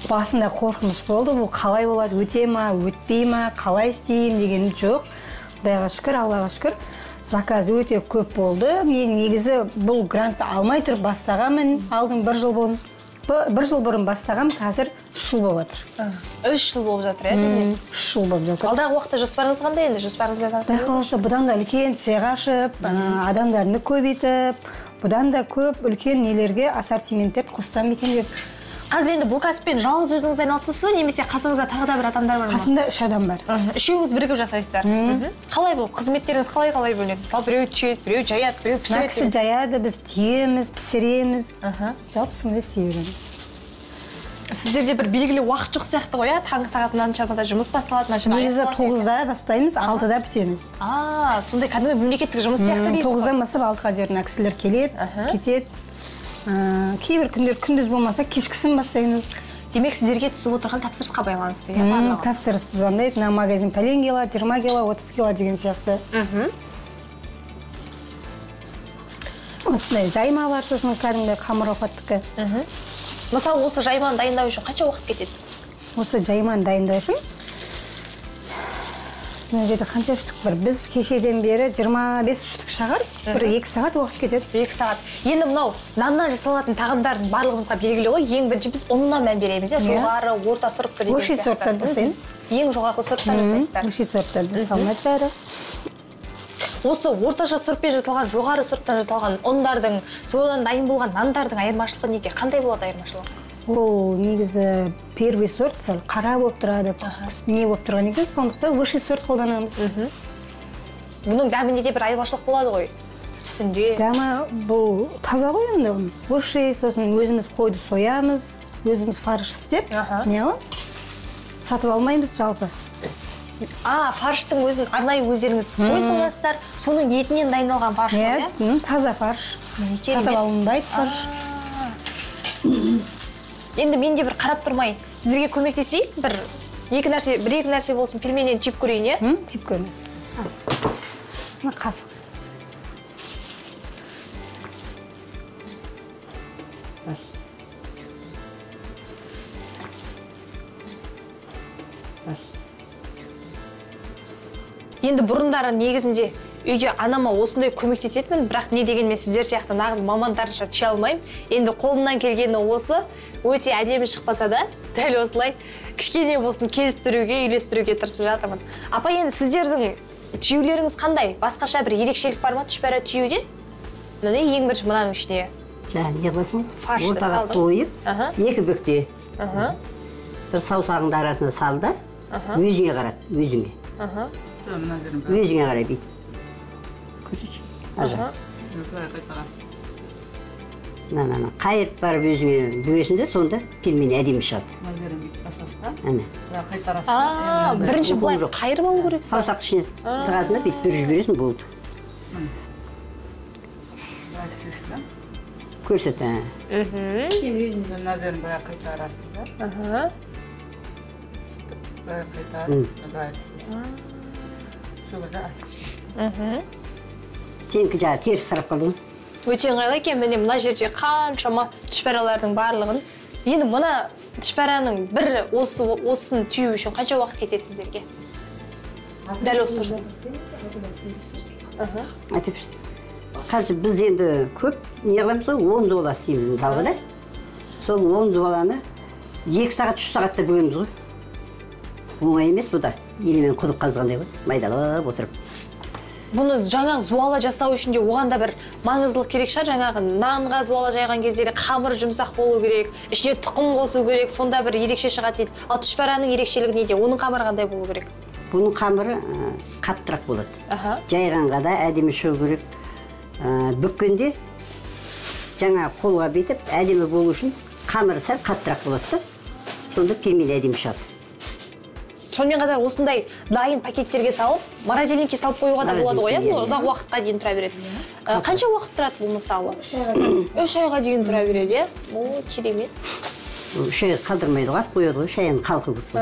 Speaker 8: Басында қорқыныш болды, бұл қалай болады, өте ма, өтпей ма, қалай істеймін деген жоқ. Құдайға шүкір, Аллаға шүкір, заказ өте көп болды. Мен негізі бұл грантты алмай тұрып бастағанмын, алдым бір жыл бұрын бастағам, қазір 3 жыл болып жатыр.
Speaker 4: 3 жыл болып жатыр, иә?
Speaker 8: 3 жыл болып жатыр.
Speaker 4: Алдағы уақытта жоспарыңыз қандай енді?
Speaker 8: Құдай қаласа, бұдан да үлкен цех ашып, адамдарды көбейтіп, бұдан да көп үлкен нелерге ассортименттер қоссам екен деп.
Speaker 4: Қазір енді бұл кәсіппен жалғыз өзіңіз айналысыпсыз, немесе қасыңызда тағы да бір адамдар бар ма?
Speaker 8: Қасымда 3 адам бар.
Speaker 4: Үшеуіңіз бірігіп жасайсыздар. Қалай бұл? Қызметтеріңіз қалай бөлінеді? Мысалы, біреу түйеді, біреу жаяды, біреу пісіреді.
Speaker 8: Кісі жаяды, біз түйеміз, пісіреміз. Жалпы сондай істей береміз.
Speaker 4: Сіздерде бір белгілі уақыт жоқ сияқты ғой, таңғы сағат мынаншада жұмыс басталады, мынаншада аяқталады.
Speaker 8: Негізі 9-да бастаймыз, 6-да бітеміз.
Speaker 4: Сондай кәдімгі мемлекеттік жұмыс сияқты дейсіз ғой.
Speaker 8: 9-дан бастап 6-ға дейін кісілер келеді, кетеді. Кейбір күндер күндіз болмаса кешкісін бастаймыз.
Speaker 4: Демек сіздерге түсіп отырған тапсырысқа байланысты, иә, барлығы?
Speaker 8: Тапсырыс звондайды, на магазин пәленгила, 20 кила, 30 кила деген сияқты. Осындай жайма бар, сосын кәдімгі қамыр ауқаттікі.
Speaker 4: Мысалы, осы жайманы дайындау үшін қанша уақыт кетеді?
Speaker 8: Осы жайманы дайындау үшін мына жерде қанша штук бар? Біз кешеден бері 25 штук шығар, бір 2 сағат уақыт кетеді.
Speaker 4: 2 сағат. Енді мынау наннан жасалатын тағамдардың барлығымызға белгілі ғой. Ең бірінші біз ұнына мән береміз, жоғары, орта сұрыпты деген
Speaker 8: сияқты. Өші сорттарды жасаймыз.
Speaker 4: Ең жоғарғы сұрыптан жасайсыздар.
Speaker 8: Өші сорттарды салынады бәрі.
Speaker 4: Осы орташа сұрыппен жасалған, жоғары сұрыптан жасалған ұндардың, содан дайын болған нандардың айырмашылығы неде? Қандай болады айырмашылығы?
Speaker 8: Ол негізі первый сорт, қара болып тұрады, не болып тұрған екен, сондықтан высший сорт қолданамыз.
Speaker 4: Бұның дәмінде де бір айырмашылық болады ғой? Түсінде?
Speaker 8: Дәмі бұл таза ғой енді. Высший, сосын өзіміз қойды соямыз, өзіміз фарш істеп, не аламыз? Сатып алмаймыз жалпы.
Speaker 4: Фарштың өзін арнайы өздеріңіз қой соясыздар, соның етінен дайындалған фарш ғой,
Speaker 8: иә? Таза фарш. Сатып алынбайды фарш.
Speaker 4: Енді мен де бір қарап тұрмай, сіздерге көмектесейін, бір-екі нәрсе болсын, пельменнен түйіп көрейін, е?
Speaker 8: Түйіп көріңіз. Қасық.
Speaker 4: Енді бұрындары негізінде үйде анама осындай көмектесетінмін, бірақ не дегенмен сіздер сияқты нағыз мамандарынша түйе алмаймын. Енді қолымнан келгені осы, өте әдемі шықпаса да, дәл осылай кішкене болсын келістіруге, үйлестіруге тырысып жатырмын. Апа, енді сіздердің түйеулеріңіз қандай? Басқаша бір ерекшелік бар ма түшпәрі түйеуде? Міне ең бірінші мынаның ішіне.
Speaker 9: Не қыласың? Ортаға қойып, 2 бүкте. Бір саусағыңды арасына салды, өзіңе қарат, өзіңе. Өзіңе қарай бейт. Көрсетші. Ажа. Қайырып барып өзіңе бүгесінде, сонда пельмені әдемі шығады.
Speaker 4: Бірінші бұлай қайырып алу керек?
Speaker 9: Саусақты ішіне тығасында бейт бір жібересің, болды. Көрсет.
Speaker 5: Кейін өзіңді наверное, бұлай қайтарасың да. Бұлай қайтарып,
Speaker 9: Сенікі жаңа теріс сарап қалдың.
Speaker 4: Өте ыңғайлы екен, міне мына жерде қаншама түшпәралардың барлығын. Енді мына түшпәраның бір осын түйу үшін қанша уақыт кетеді сіздерге? Дәл осы тұрсын.
Speaker 9: Қазір біз енді көп не қыламыз ғой, 10 зола істейміз талғыда. Сол 10 золаны 2 сағат, 3 сағатта бөлеміз ғой. Оңай емес бұл да. Елмен құдық қазғандай ғой, майдалап отырып.
Speaker 4: Бұны жаңағы зуала жасау үшін де оған да бір маңыздылық керек шығар. Жаңағы нанға зуала жайған кезде қамыр жұмсақ болу керек, ішіне тұқым қосу керек, сонда бір ерекше шығады дейді. Ал түшпәраның ерекшелігі неде? Оның қамыры қандай болу керек?
Speaker 9: Бұның қамыры қаттырақ болады. Жайғанға да әдемі шығу керек. Бүккенде жаңа қолға бетіп әдемі болу үшін қамыры сәл қаттырақ болады да. Сонда пельмен әдемі шығады.
Speaker 4: Сонымен қатар осындай дайын пакеттерге салып, морозильникке салып қоюға да болады ғой, бұл ұзақ уақытқа дейін тұра береді. Қанша уақыт тұрады бұл мысалы? 3 айға дейін тұра береді, о, керемет.
Speaker 9: 3 айға қалдырмайды ғой, қояды ғой, шаяның қалқы көп.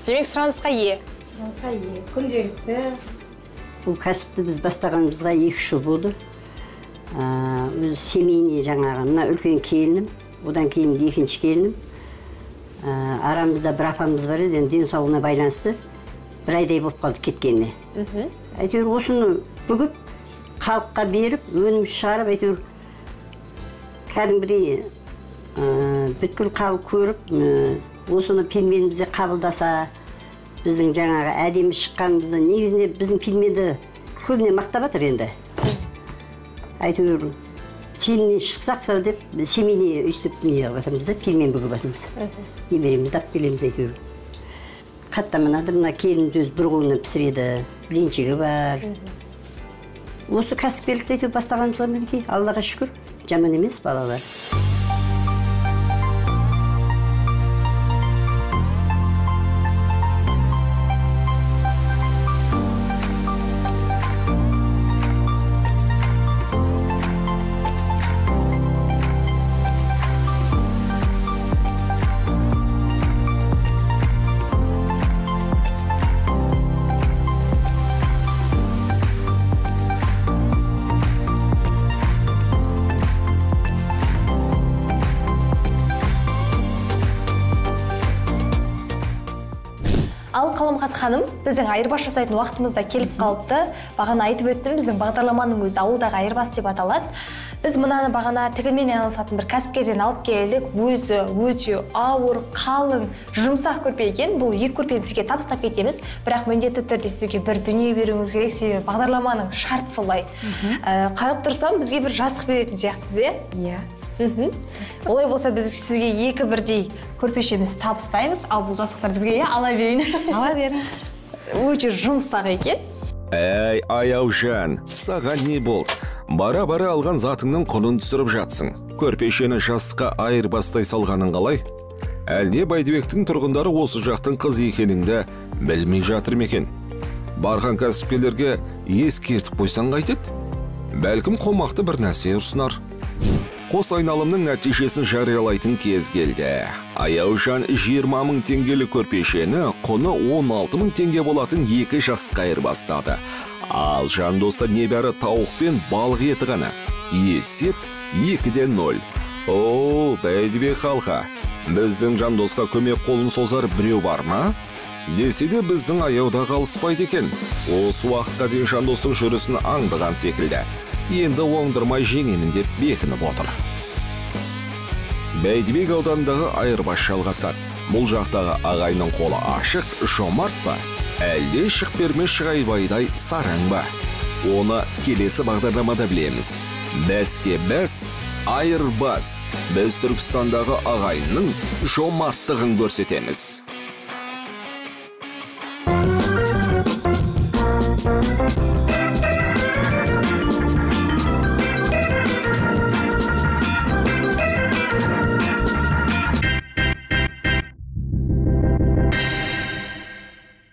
Speaker 4: Демек сұранысқа ие.
Speaker 8: Сұранысқа ие, күнделікті.
Speaker 9: Бұл кәсіпті біз бастағанымызға 2 жыл болды. Семейный жаңағы, мына үлкен келінім, одан кейін екінші келінім. Арамызда бір апамыз бар еді, денсаулығына байланысты бір айдай болып қалды кеткеніне. Әйтеуір осыны бүгіп, халыққа беріп, өнім шығарып, әйтеуір кәдімгідей бүткіл халық көріп, осыны пельменімізді қабылдаса, біздің жаңағы әдемі шыққанымызды, негізінде біздің пельменді көбіне мақтап жатыр енді. Әйтеуір сенімнен шықсақ деп, семейне өйстіп не басамыз да, пельмен бүгіп басамыз. Немереміз дап келеміз әйтеуір. Қаттаманады, мына келініміз өз бір қолынан пісіреді, блинчигі бар. Осы кәсіпкерлікті әйтеуір бастағанымызға мінекей, Аллаға шүкір, жаман емес балалар.
Speaker 4: Ал Қаламқас ханым, біздің айырбас жасайтын уақытымызда келіп қалыпты. Бағана айтып өттім, біздің бағдарламаның өзі ауылдағы айырбас деп аталады. Біз мұнаны бағана тігінмен айналысатын бір кәсіпкерден алып келдік. Өзі өте ауыр, қалың, жұмсақ көрпе екен. Бұл 2 көрпені сізге табыстап кетеміз. Бірақ міндетті түрде сізге бір дүние беруіңіз керек, себебі бағдарламаның шарты солай. Қарап тұрсам, бізге бір жастық беретін сияқтысыз, иә? Олай болса біз сізге 2 бірдей көрпешеміз табыстаймыз, ал бұл жастықтар бізге ала берейін.
Speaker 8: Ала беріңіз.
Speaker 4: Өте жұмсақ екен.
Speaker 1: Әй, Аяужан, саған не болды? Бара-бара алған затыңның құнын түсіріп жатсың. Көрпешені жастыққа айырбастай салғаның қалай? Әлде Байдыбектің тұрғындары осы жақтың қыз екеніңді білмей жатыр екен? Барған кәсіпкерлерге ескертіп қойсаң қайтеді? Бәлкім қомақты бір нәрсе ұсынар. Қос айналымның нәтижесін жариялайтын кез келді. Аяужан 20 мың теңгелі көрпешені құны 16 мың теңге болатын 2 жастыққа айырбастады. Ал Жандоста небәрі тауық пен балық еті ғана. Есеп 2-0. О, Байдыбек халқы, біздің Жандосқа көмек қолын созар біреу бар ма? Десе де біздің аяуда қалыспайды екен. Осы уақытқа дейін Жандостың жүрісін аңдыған секілді. Енді оңдырмай жеңемін деп бекініп отыр. Байдыбек аудандағы айырбас жалғасады. Бұл жақтағы ағайның қолы ашық, жомарт па? Әлде шық бермес Шығайбайдай сараң ба? Оны келесі бағдарламада білеміз. Бәске бәс, айырбас. Біз Түркістандағы ағайынның жомарттығын көрсетеміз.